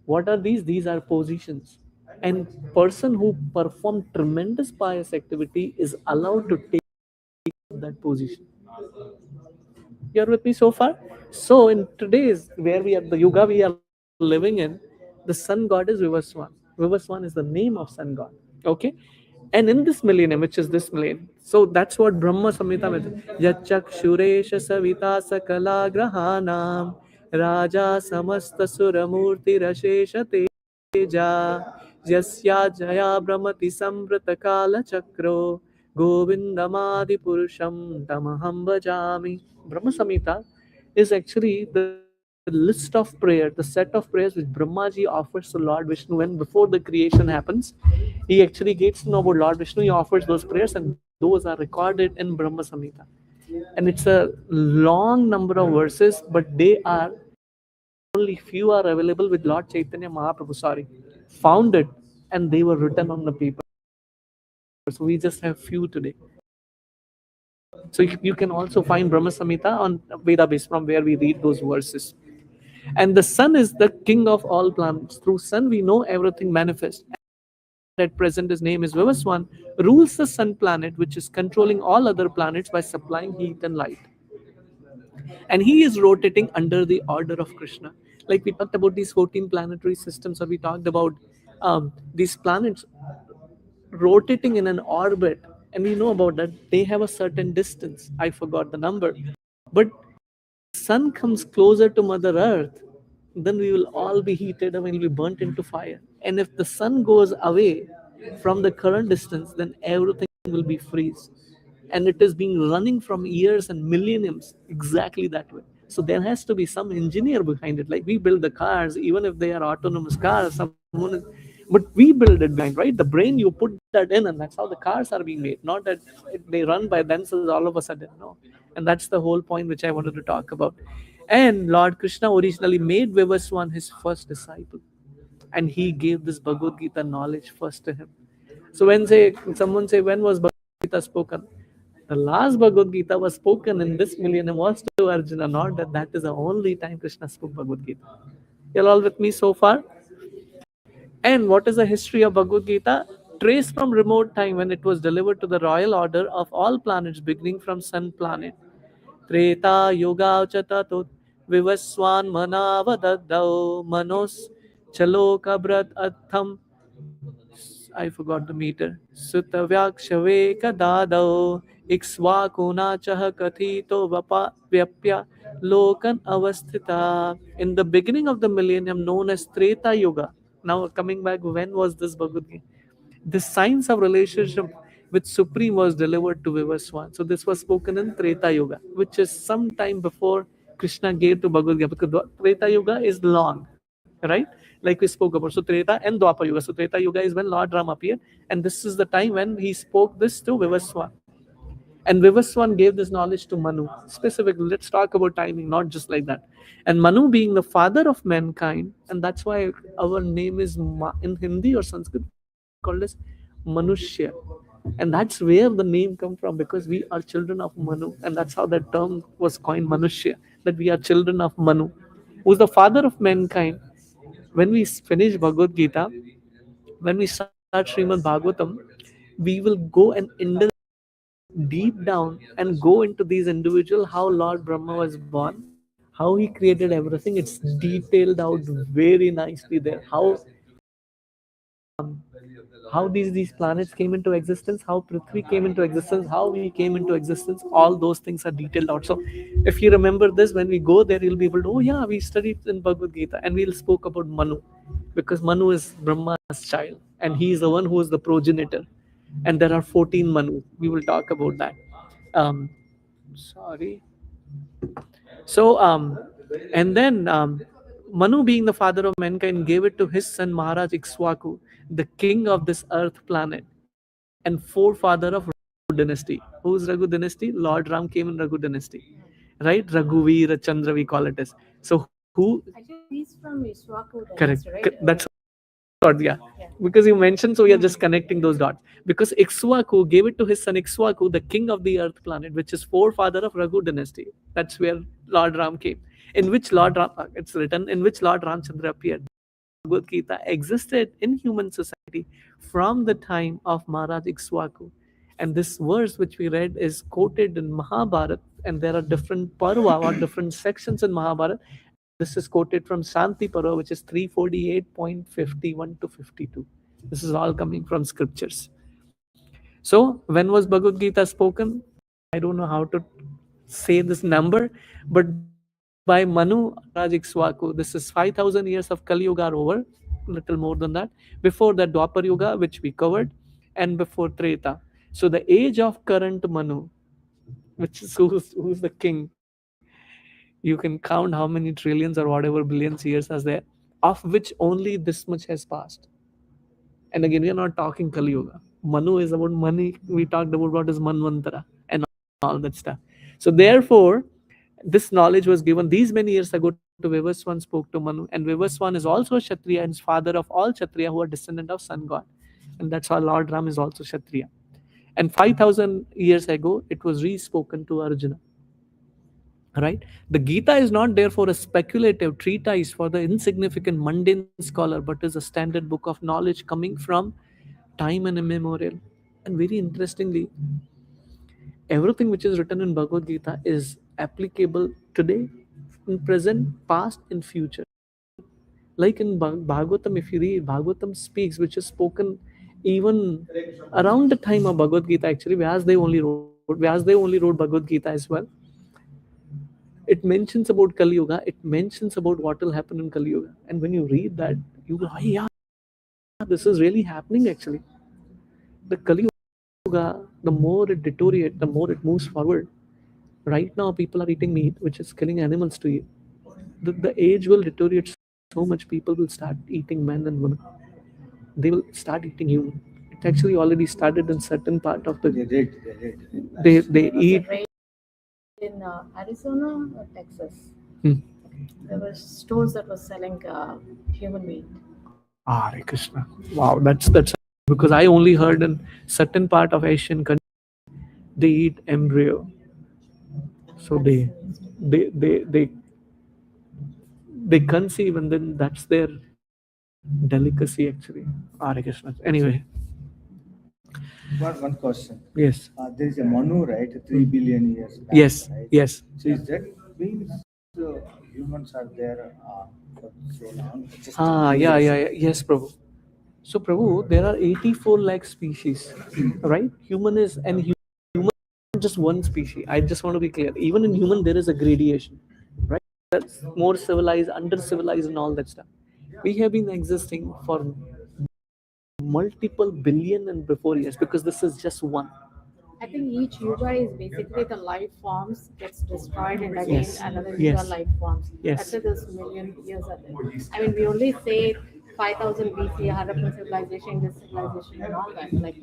What are these? These are positions. And person who perform tremendous pious activity is allowed to take that position. You're with me so far? So in today's where we are the yuga we are living in, the sun god is Vivaswan. Vivaswan is the name of sun god. Okay? And in this millennium, which is this millennium, so that's what Brahma Samhita means. Yachakshuresha savita sakala grahanam raja samasta suramurti rashesha teja yasya jaya brahmati samvrata kala chakro govindamadi purusham tamaham bhajami. Brahma Samhita is actually the list of prayer, the set of prayers which Brahmaji offers to Lord Vishnu when before the creation happens. He actually gets to know about Lord Vishnu, he offers those prayers, and those are recorded in Brahma Samhita. And it's a long number of verses, but they are only few are available with Lord Chaitanya Mahaprabhu, founded, and they were written on the paper. So we just have few today. So you can also find Brahma Samhita on Vedabase from where we read those verses. And the sun is the king of all planets. Through sun we know everything manifests. At present his name is Vivaswan, rules the sun planet which is controlling all other planets by supplying heat and light. And he is rotating under the order of Krishna. Like we talked about these 14 planetary systems, or we talked about these planets rotating in an orbit, and we know about that they have a certain distance. I forgot the number, but sun comes closer to Mother Earth, then we will all be heated and we'll be burnt into fire. And if the sun goes away from the current distance, then everything will be freeze. And it is being running from years and millenniums exactly that way. So there has to be some engineer behind it. Like we build the cars, even if they are autonomous cars, someone is, But we build it behind, right? The brain, you put that in, and that's how the cars are being made. Not that they run by themselves all of a sudden, no. And that's the whole point which I wanted to talk about. And Lord Krishna originally made Vivaswan his first disciple, and he gave this Bhagavad Gita knowledge first to him. So when say someone say when was Bhagavad Gita spoken? The last Bhagavad Gita was spoken in this millennium was to Arjuna, not that that is the only time Krishna spoke Bhagavad Gita. You're all with me so far? And what is the history of Bhagavad Gita? Traced from remote time when it was delivered to the royal order of all planets, beginning from sun planet. Treta Yoga Chatatut Vivaswan Manavadadao Manos Chalokabrat Atham. I forgot the meter. Sutavyak Kadadao Ikswakuna Chaha Kathito Vyapya Lokan Avasthita. In the beginning of the millennium, known as Treta Yuga. Now, coming back, when was this Bhagavad Gita? The science of relationship with Supreme was delivered to Vivaswan. So, this was spoken in Treta Yuga, which is some time before Krishna gave to Bhagavad Gita, because Treta Yuga is long, right? Like we spoke about. So Treta and Dwapar Yuga. So Treta Yuga is when Lord Ram appeared, and this is the time when he spoke this to Vivaswan. And Vivaswan gave this knowledge to Manu. Specifically, let's talk about timing, not just like that. And Manu being the father of mankind, and that's why our name is in Hindi or Sanskrit called as Manushya. And that's where the name come from, because we are children of Manu, and that's how that term was coined, Manushya, that we are children of Manu, who's the father of mankind. When we finish Bhagavad Gita, when we start Srimad Bhagavatam, we will go and indulge deep down and go into these individual how Lord Brahma was born, how he created everything. It's detailed out very nicely there. How these planets came into existence, how Prithvi came into existence, how we came into existence. All those things are detailed out. So, if you remember this, when we go there, you'll be able to. Oh yeah, we studied in Bhagavad Gita, and we'll spoke about Manu, because Manu is Brahma's child, and he is the one who is the progenitor. And there are 14 Manu. We will talk about that. Um, sorry. So, and then Manu, being the father of mankind, gave it to his son Maharaj Ikswaku, the king of this earth planet, and forefather of Raghu dynasty. Who's Raghu dynasty? Lord Ram came in Raghu dynasty, right? Raghuveera Chandra, we call it as. So, who? Actually, he's from Ishwaku Correct. dynasty, right? That's what, yeah. Because you mentioned, so we are just connecting those dots. Because Ikswaku gave it to his son Ikswaku, the king of the earth planet, which is forefather of Raghu dynasty. That's where Lord Ram came. In which Lord Ram, it's written, in which Lord Ramchandra appeared. Bhagavad Gita existed in human society from the time of Maharaj Ikswaku. And this verse which we read is quoted in Mahabharata, and there are different parva or different sections in Mahabharata. This is quoted from Shanti Parva, which is 348.51 to 52. This is all coming from scriptures. So, when was Bhagavad Gita spoken? I don't know how to say this number, but by Manu Rajikwaku, this is 5,000 years of Kali Yuga are over, little more than that. Before that, Dwapar Yuga, which we covered, and before Treta. So, the age of current Manu, which is who's the king, you can count how many trillions or whatever billions years are there, of which only this much has passed. And again, we are not talking Kali Yuga. Manu is about money. We talked about what is Manvantara and all that stuff. So therefore, this knowledge was given these many years ago to Vivaswan, spoke to Manu. And Vivaswan is also a Kshatriya and is father of all Kshatriya who are descendant of sun god. And that's why Lord Ram is also Kshatriya. And 5,000 years ago, it was re-spoken to Arjuna. Right? The Gita is not therefore a speculative treatise for the insignificant mundane scholar, but is a standard book of knowledge coming from time and immemorial. And very interestingly, everything which is written in Bhagavad Gita is applicable today, in present, past, and future. Like in Bhagavatam, if you read, Bhagavatam speaks, which is spoken even around the time of Bhagavad Gita, actually, Vyas they only wrote Bhagavad Gita as well. It mentions about Kali Yuga, it mentions about what will happen in Kali Yuga. And when you read that, you go, oh, yeah, this is really happening actually. The Kali Yuga, the more it deteriorates, the more it moves forward. Right now, people are eating meat, which is killing animals to eat. The age will deteriorate so much, people will start eating men and women. they will start eating human. It actually already started in certain part of the. They did. They did. They There was eat. a raid in Arizona or Texas. Hmm. There were stores that were selling human meat. Hare Krishna. Wow, that's because I only heard in certain part of Asian country they eat embryo. So That's interesting. they conceive and then that's their delicacy actually. Hare Krishna. Anyway, One question. yes, There is a Manu, right? 3 billion years back, yes, right? yes. So is that means humans are there for so long? Just Yeah, curious. yes, Prabhu. So, Prabhu, there are 84 lakh species, right? Human is and human is just one species. I just want to be clear. Even in human, there is a gradation, right? That's more civilized, under civilized, and all that stuff. We have been existing for multiple billion and before years because this is just one. I think each yuga is basically the life forms gets destroyed and again Yes. another Yes. yuga life forms. Yes. That's why this million years are there. I mean, we only say 5000 BC, Harappan civilization, this civilization, and all that. Like,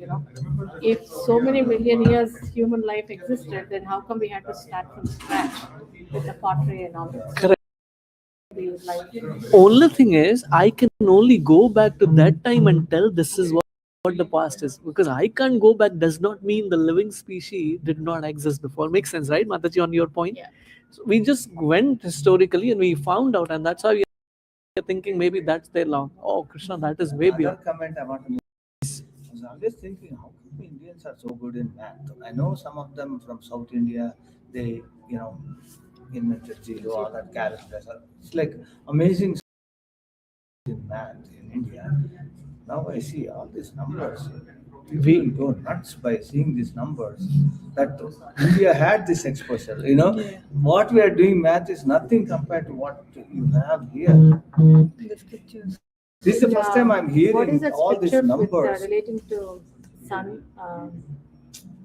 if so many million years human life existed, then how come we had to start from scratch with the pottery and all that? Correct. The life. Only thing is, I can only go back to that time and tell this is what the past is because I can't go back does not mean the living species did not exist before. Makes sense, right, Mataji, on your point? Yeah. So we just went historically and we found out, and that's how we are thinking maybe that's their long. Oh, Krishna, that is way Another beyond. comment I want to make. I was always thinking, how come Indians are so good in math? I know some of them from South India, they, invented zero, all that calculus. It's like amazing in math in India. Now I see all these numbers. People go nuts by seeing these numbers. That India had this exposure. What we are doing math is nothing compared to what you have here. The scriptures. This is the first time I'm What is hearing that all these scripture with numbers. relating to sun?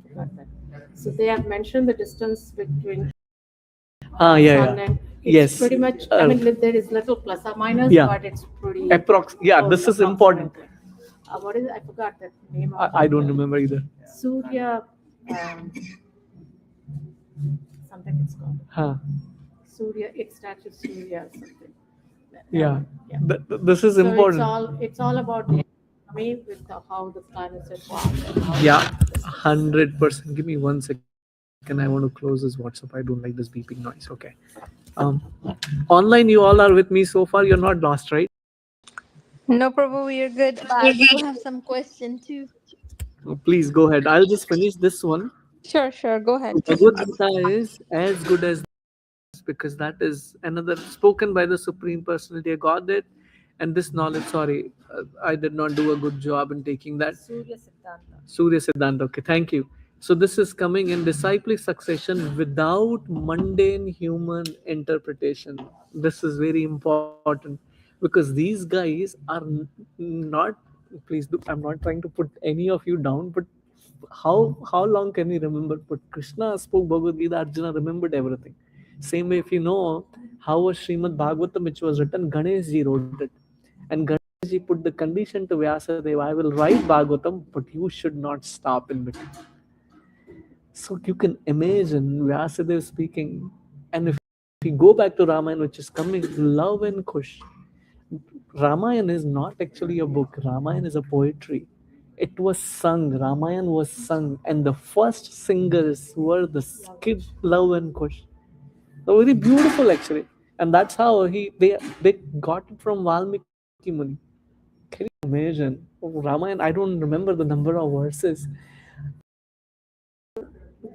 Forgot that. So they have mentioned the distance between Ah, yeah, sun yeah. and it's Yes. pretty much. I mean, there is little plus or minus, Yeah. but it's pretty. Approx. Yeah, close, this is important. approximately. What is it? I forgot the name of I don't remember either. Surya. Something it's called. Huh. Surya. It starts with Surya or something. Yeah. Yeah. This is So important. it's all about the economy with how the planets are formed. And how Yeah, the systems. 100%. Give me 1 second. I want to close this WhatsApp. I don't like this beeping noise. Okay. Um, Online, you all are with me so far. You're not lost, right? No, Prabhu, you're good. But I do have some question too. Please go ahead. I'll just finish this one. Sure, go ahead. Bhagavad Gita is as good as because that is another spoken by the Supreme Personality of Godhead. And this knowledge, sorry, I did not do a good job in taking that. Surya Siddhanta. Surya Siddhanta. Okay, thank you. So this is coming in disciplic succession without mundane human interpretation. This is very important because these guys are not. Please do. I'm not trying to put any of you down, but how long can we remember? But Krishna spoke Bhagavad Gita. Arjuna remembered everything. Same way, if you know how was Srimad Bhagavatam, which was written, Ganesh ji wrote it, and Ganesh ji put the condition to Vyasadeva, I will write Bhagavatam, but you should not stop in between. So you can imagine Vyasadeva speaking, and if we go back to Ramayana, which is coming, love and kush. Ramayana is not actually a book. Ramayana is a poetry. It was sung. Ramayana was sung, and the first singers were the kid Love and Kush. So very beautiful actually, and that's how they got it from Valmiki Muni. Can you imagine? Ramayana, I don't remember the number of verses.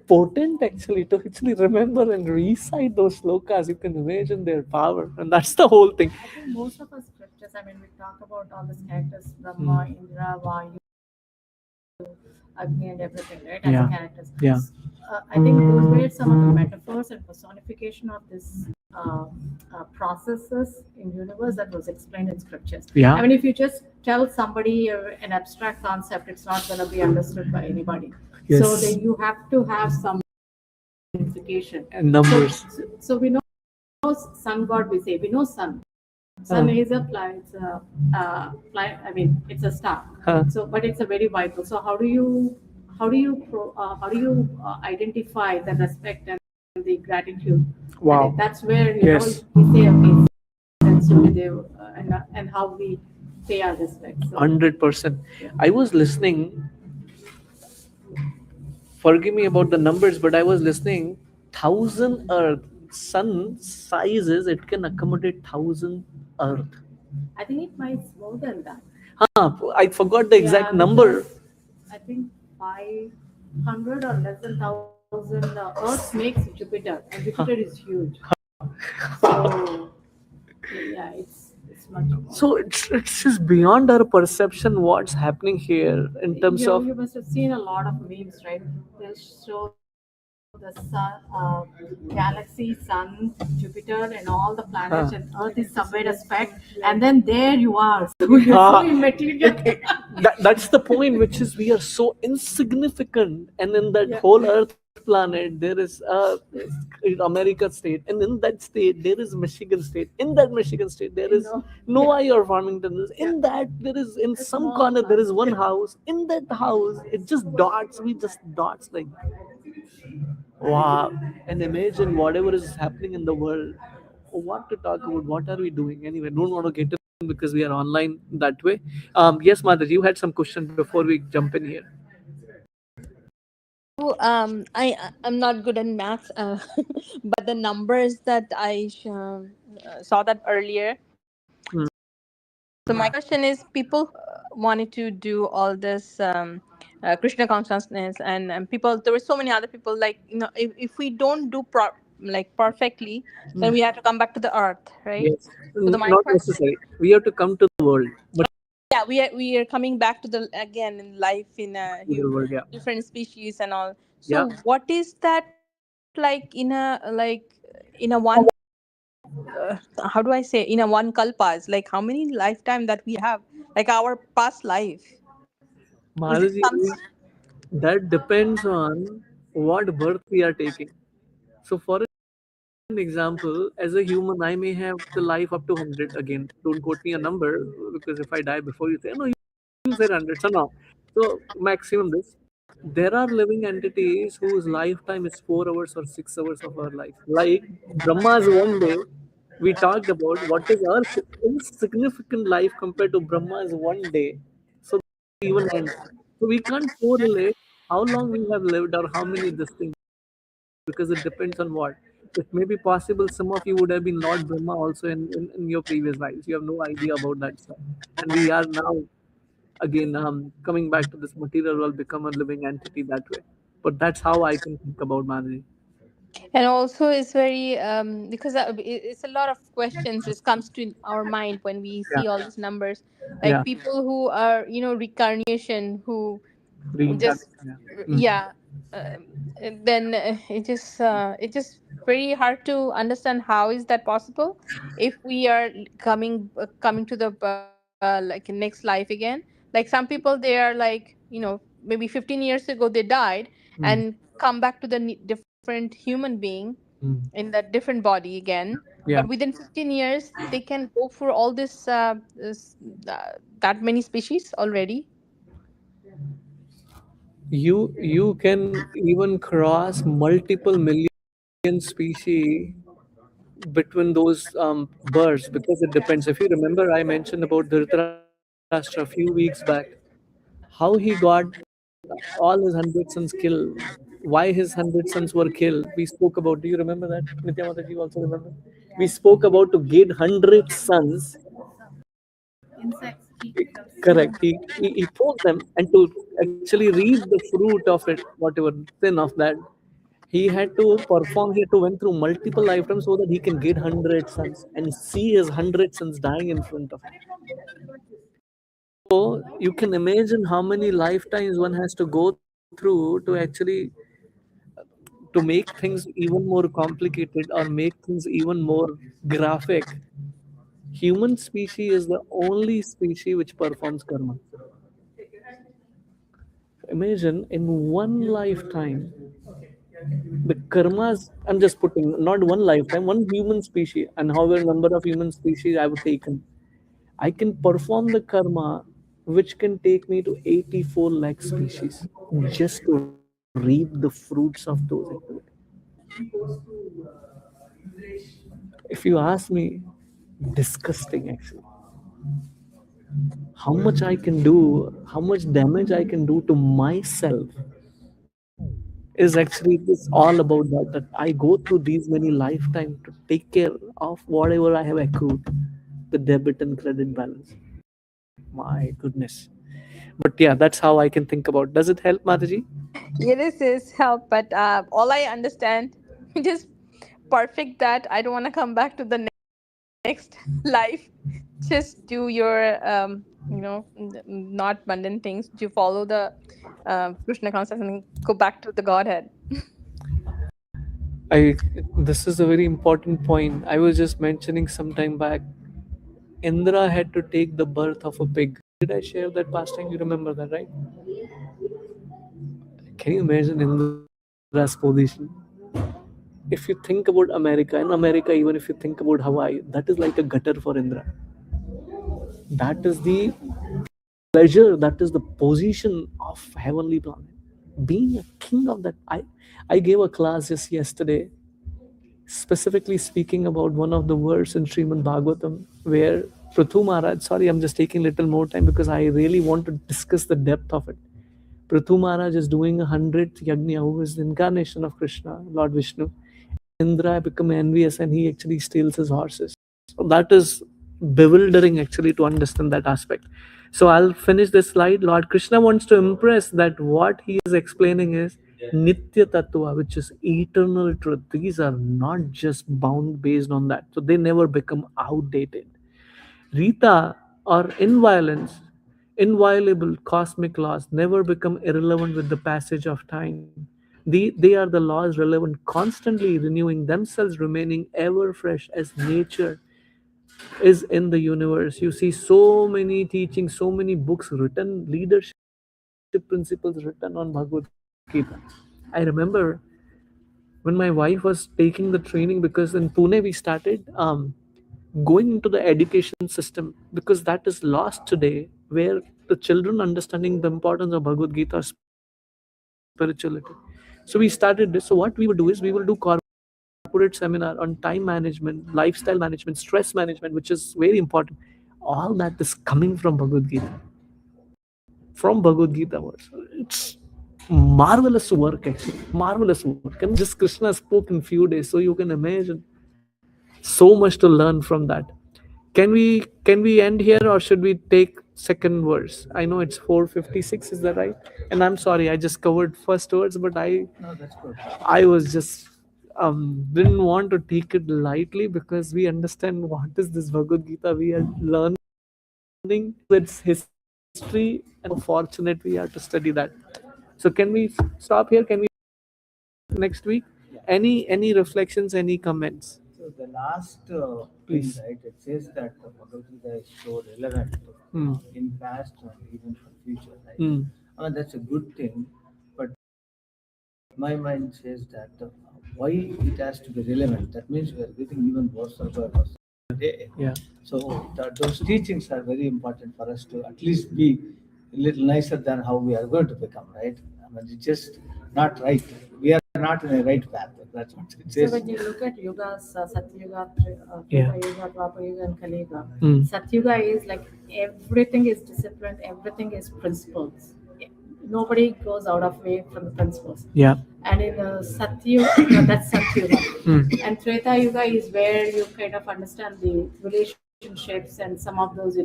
Potent actually to actually remember and recite those slokas. You can imagine their power, and that's the whole thing. I think most of our scriptures, I mean, we talk about all these characters, Brahma, Indra, Vayu, Agni, and everything, right? As Yeah. characters. Yeah. I think those were some of the metaphors and personification of this processes in universe that was explained in scriptures. Yeah. I mean, if you just tell somebody an abstract concept, it's not going to be understood by anybody. Yes. So then you have to have some signification. And numbers. So we know sun god, we say, we know sun. Sun is a planet. It's a planet. I mean, it's a star. Huh. So, but it's a very vital. So, how do you identify the respect and the gratitude? Wow. And that's where Yes. we say, okay, that's and how we pay our respect. So, 100%. I was listening, forgive me about the numbers, but I was listening, 1,000 Earth, sun sizes, it can accommodate 1,000 Earth. I think it might more than that. I forgot the exact number. Because I think 500 or less than 1,000 Earth makes Jupiter, and Jupiter is huge. So yeah, it's much more. So it's just beyond our perception what's happening here in terms of. You must have seen a lot of memes, right? They'll show the sun, galaxy, sun, Jupiter, and all the planets, and Earth is somewhere a speck, and then there you are. So you're so Ah, immaterial. that's the point, which is we are so insignificant, and in that Yeah. whole Earth planet there is America state, and in that state there is Michigan state. In that Michigan state there is Novi or Farmington. In that there is in some small corner there is planet. one house. In that house it just dots. We just dots like wow. And imagine whatever is happening in the world. What to talk about? What are we doing anyway? Don't want to get in because we are online that way. Yes, Madhur, you had some question before we jump in here. So, I'm not good at maths, but the numbers that saw that earlier. Hmm. So my question is, people who wanted to do all this Krishna consciousness, and people, there were so many other people. Like, if we don't do like perfectly, then we have to come back to the earth, right? Yes, So my not question, necessary. We have to come to the world, but yeah, we are coming back to the again in life in a to the world, yeah, different species and all. yeah. So what is that like in a one how do I say, in a one kalpas, like how many lifetime that we have, like our past life, is it Maharaj, some? that depends on what birth we are taking. So, for an example, as a human, I may have the life up to 100. Again, don't quote me a number because if I die before you say, no, you said 100. So, no. So, maximum this. There are living entities whose lifetime is 4 hours or 6 hours of our life. Like Brahma's one day, we talked about what is our insignificant life compared to Brahma's one day. So, even ends. So, we can't correlate how long we have lived or how many this thing because it depends on what. It may be possible some of you would have been Lord Brahma also in your previous lives. You have no idea about that stuff. And we are now again coming back to this material world, become a living entity that way. But that's how I can think about managing. And also it's very because it's a lot of questions which comes to our mind when we Yeah, see all these numbers, like yeah. people who are reincarnation, who just Reincarnation. Yeah. Mm. yeah and then it just very hard to understand how is that possible if we are coming to the like next life again. Like some people, they are like maybe 15 years ago they died Mm. and come back to the different human being Mm. in that different body again, but Yeah. within 15 years they can go for all this that many species already. You can even cross multiple million species between those birds because it depends. If you remember, I mentioned about Dhritarashtra a few weeks back, how he got all his 100 sons killed, why his 100 sons were killed. We spoke about. Do you remember that? Nitya Mataji also remember. We spoke about to get 100 sons. Insects eat them. Correct. He told them, and to actually reap the fruit of it, whatever sin of that, he had to perform. He had to went through multiple lifetimes so that he can get 100 sons and see his 100 sons dying in front of him. So you can imagine how many lifetimes one has to go through to actually to make things even more complicated or make things even more graphic. Human species is the only species which performs karma. Imagine in one lifetime the karmas, I'm just putting not one lifetime, one human species, and however number of human species I've taken, I can perform the karma which can take me to 84 lakh species just to reap the fruits of those activities. If you ask me, disgusting actually. How much I can do, how much damage I can do to myself is actually, it's all about that I go through these many lifetime to take care of whatever I have accrued, the debit and credit balance. My goodness. But yeah, that's how I can think about. Does it help, Mataji? Yeah, this is help, but all I understand, just perfect that. I don't want to come back to the next life. Just do your, not mundane things. You follow the Krishna consciousness and go back to the Godhead. I This is a very important point. I was just mentioning some time back. Indra had to take the birth of a pig. Did I share that pastime? You remember that, right? Can you imagine Indra's position? If you think about America, in America, even if you think about Hawaii, that is like a gutter for Indra. That is the pleasure, that is the position of heavenly planet. Being a king of that. I gave a class just yesterday, specifically speaking about one of the verse in Srimad Bhagavatam where Prithu Maharaj, sorry, I'm just taking a little more time because I really want to discuss the depth of it. Prithu Maharaj is doing a 100th yajna, who is the incarnation of Krishna, Lord Vishnu, and Indra become envious and he actually steals his horses. So that is bewildering actually to understand that aspect. So I'll finish this slide. Lord Krishna wants to impress that what he is explaining is Nitya Tattva, which is eternal truth. These are not just bound based on that. So they never become outdated. Rita or inviolence, inviolable cosmic laws never become irrelevant with the passage of time. They are the laws relevant, constantly renewing themselves, remaining ever fresh as nature is in the universe. You see so many teachings, so many books written, leadership principles written on Bhagavad Gita. I remember when my wife was taking the training, because in Pune we started going into the education system, because that is lost today, where the children understanding the importance of Bhagavad Gita or spirituality. So we started this. So what we would do is we will do corporate seminar on time management, lifestyle management, stress management, which is very important. All that is coming from Bhagavad Gita. From Bhagavad Gita words. It's marvelous work actually. Marvelous work. And just Krishna spoke in few days. So you can imagine so much to learn from that. Can we end here or should we take second verse? I know it's 4:56, is that right? And I'm sorry, I just covered first words, but No, that's good. I was just didn't want to take it lightly, because we understand what is this Bhagavad Gita we are learning, its history, and how fortunate we are to study that. So can we stop here? Can we next week? Yeah. Any reflections, any comments? So the last thing, Please. right? It says that the Bhagavad Gita is so relevant Hmm. in past and even for future, right? Hmm. I mean that's a good thing, but my mind says that why it has to be relevant. That means we are getting even worse and worse day. Yeah. So those teachings are very important for us to at least be a little nicer than how we are going to become, right? I mean, it's just not right. We are not in a right path. That's what it So says. when you look at yugas, Satyuga, Yeah. Treta Yuga, Dwapara Yuga, and Kali Yuga, Hmm. Satyuga is like everything is disciplined, everything is principles. Nobody goes out of way from the principles. Yeah. And in Satyuga, that's Satyuga. Hmm. And Treta Yuga is where you kind of understand the relationships and some of those,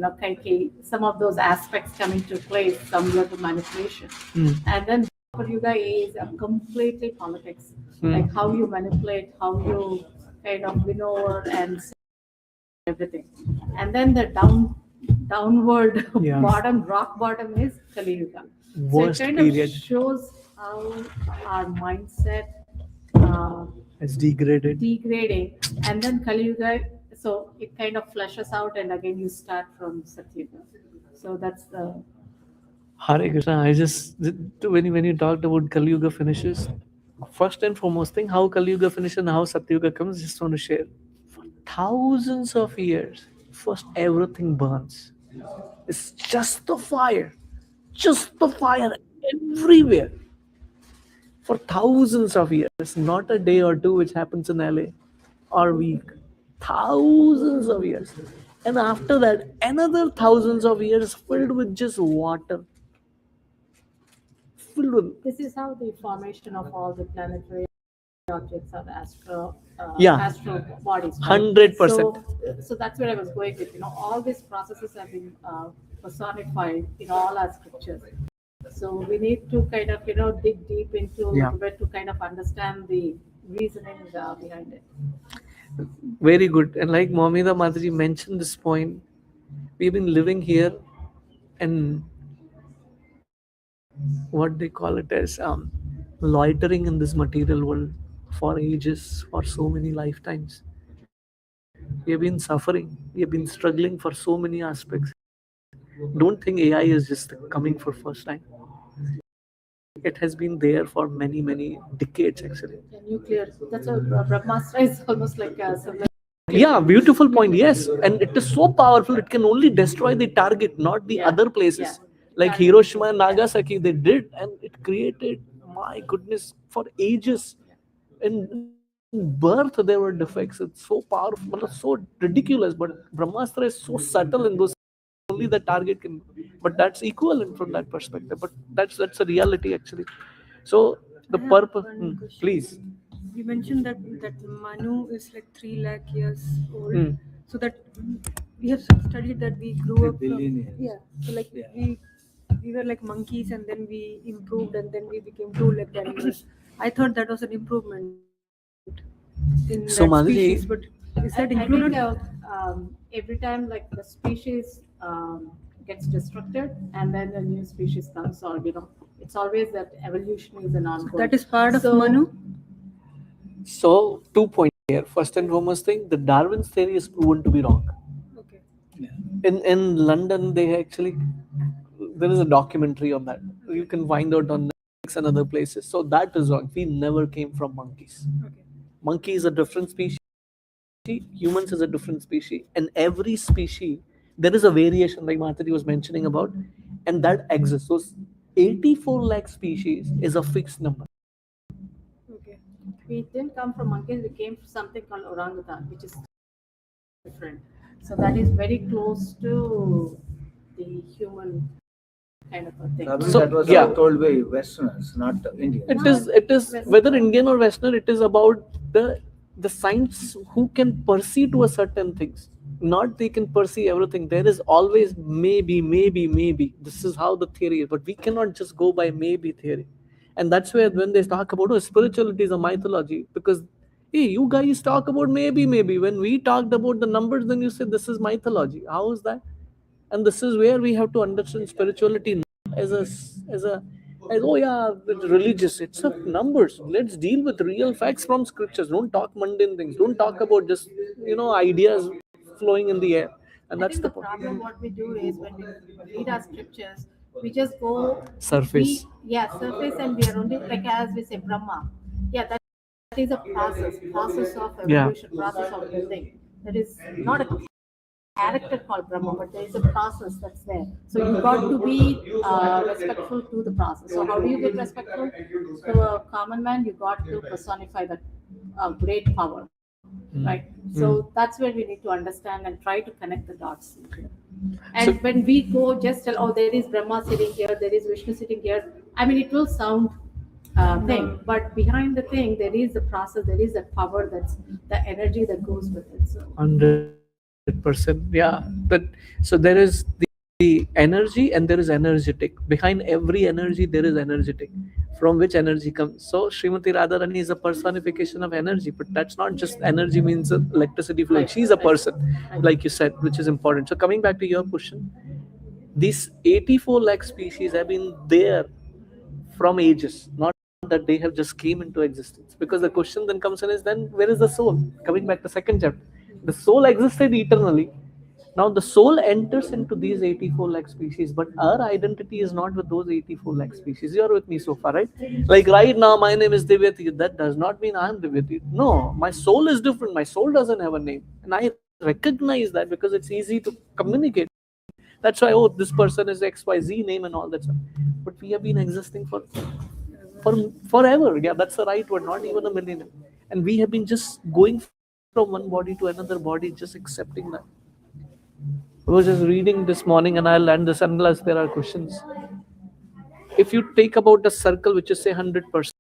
some of those aspects coming to place, similar to manipulation. Hmm. And then Dwapara Yuga is completely politics, like how you manipulate, how you kind of win over and everything. And then the downward Yeah. bottom, rock bottom is Kali Yuga. Worst So it kind period. of shows how our mindset It's degrading. and then Kali Yuga. So it kind of fleshes out, and again you start from Satyuga. So that's the Hare Krishna. I just when you talked about Kali Yuga finishes, First and foremost thing, how Kali Yuga finishes and how Satyuga comes, just want to share. For thousands of years, first everything burns. It's just the fire everywhere for thousands of years, not a day or two, which happens in LA or week. Thousands of years. And after that, another thousands of years filled with just water. Filled with This is how the formation of all the planetary objects are yeah, astral bodies, right? 100%. So that's where I was going with. All these processes have been personified in all our scriptures. So we need to kind of dig deep into a Yeah. little bit to kind of understand the reasoning behind it. Very good. And like Mohamida Mataji mentioned this point, we've been living here and what they call it as loitering in this material world for ages, for so many lifetimes. We have been suffering, we have been struggling for so many aspects. Don't think AI is just coming for first time. It has been there for many, many decades actually. The nuclear, that's a Brahmastra is almost like a similar. Yeah, beautiful point. Yes, and it is so powerful. It can only destroy the target, not the Yeah, other places. yeah. Like Target, Hiroshima and yeah. Nagasaki, they did, and it created, my goodness, for ages. In birth, there were defects. It's so powerful, but it's so ridiculous. But Brahmastra is so subtle in those. Only the target can, but that's equivalent from that perspective. But that's a reality actually. So I the have purpose, one question. please. You mentioned that Manu is like 3 lakh years old. Hmm. So that we have studied that we grew up from, billion years. yeah. So like Yeah. we were like monkeys and then we improved and then we became 2 legged animals. I thought that was an improvement in that So, Madhaji, species, but is that I included? think every time like the species gets destructed and then a new species comes, or it's always that evolution is an ongoing. That is part of So- Manu. So, 2 points here. First and foremost thing, the Darwin's theory is proven to be wrong. Okay. In London, they actually there is a documentary on that. You can find out on Netflix and other places. So that is wrong. We never came from monkeys. Okay. Monkey is a different species. Humans is a different species. And every species there is a variation, like Mataji was mentioning about, and that exists. So 84 lakh species is a fixed number. Okay. we didn't come from monkeys, we came from something called orangutan, which is different. So that is very close to the human kind of a thing. Probably So, that was yeah. told by Westerners, not Indians. It is whether Indian or Western, it is about the science who can perceive to a certain things. Not they can perceive everything. There is always maybe. This is how the theory is, but we cannot just go by maybe theory. And that's where when they talk about spirituality is a mythology, because hey, you guys talk about maybe. When we talked about the numbers, then you said this is mythology. How is that? And this is where we have to understand spirituality not as oh yeah, it's religious. It's a numbers. Let's deal with real facts from scriptures. Don't talk mundane things. Don't talk about just ideas flowing in the air. And I that's think the the point. problem what we do is when we read our scriptures, we just go Surface. surface, and we are only like as we say Brahma. Yeah, that is a process of Yeah. evolution, process of building. That is not a character called Brahma, but there is a process that's there. So you got to be respectful to the process. So how do you get respectful to a common man? You got to personify that great power, right? So that's where we need to understand and try to connect the dots. And So- when we go just tell, oh, there is Brahma sitting here, there is Vishnu sitting here. I mean, it will sound thing, but behind the thing, there is the process, there is that power, that's the energy that goes with it. So 100%. Yeah. So there is the energy and there is energetic. Behind every energy, there is energetic. From which energy comes. So Srimati Radharani is a personification of energy, but that's not just energy means electricity flow. She's a person, like you said, which is important. So coming back to your question, these 84 lakh species have been there from ages, not that they have just came into existence. Because the question then comes in is then where is the soul? Coming back to second chapter, the soul existed eternally, Now the soul enters into these 84 lakh species, but our identity is not with those 84 lakh species. You're with me so far, right? Like right now, my name is Divyati. That does not mean I'm Divyati. No, my soul is different. My soul doesn't have a name. And I recognize that because it's easy to communicate. That's why, oh, this person is XYZ name and all that stuff. But we have been existing for forever. Yeah, that's the right word, not even a millennium. And we have been just going from one body to another body, just accepting that. I was just reading this morning, and I'll end this unless there are questions. If you take about a circle which is say 100%,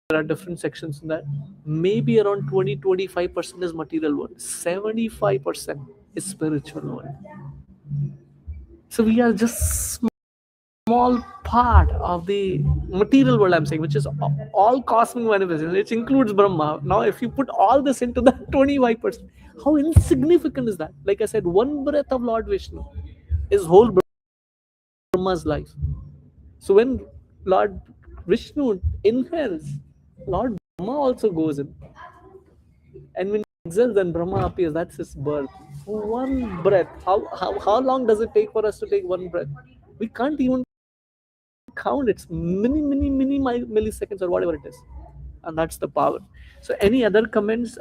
there are different sections in that. Maybe around 20-25% is material world, 75% is spiritual world. So we are just small part of the material world, I'm saying, which is all cosmic manifestation, which includes Brahma. Now, if you put all this into that 25%, how insignificant is that? Like I said, one breath of Lord Vishnu is whole Brahma's life. So when Lord Vishnu inhales, Lord Brahma also goes in. And when he exhales, then Brahma appears. That's his birth. One breath. How long does it take for us to take one breath? We can't even count. It's many milliseconds or whatever it is. And that's the power. So any other comments?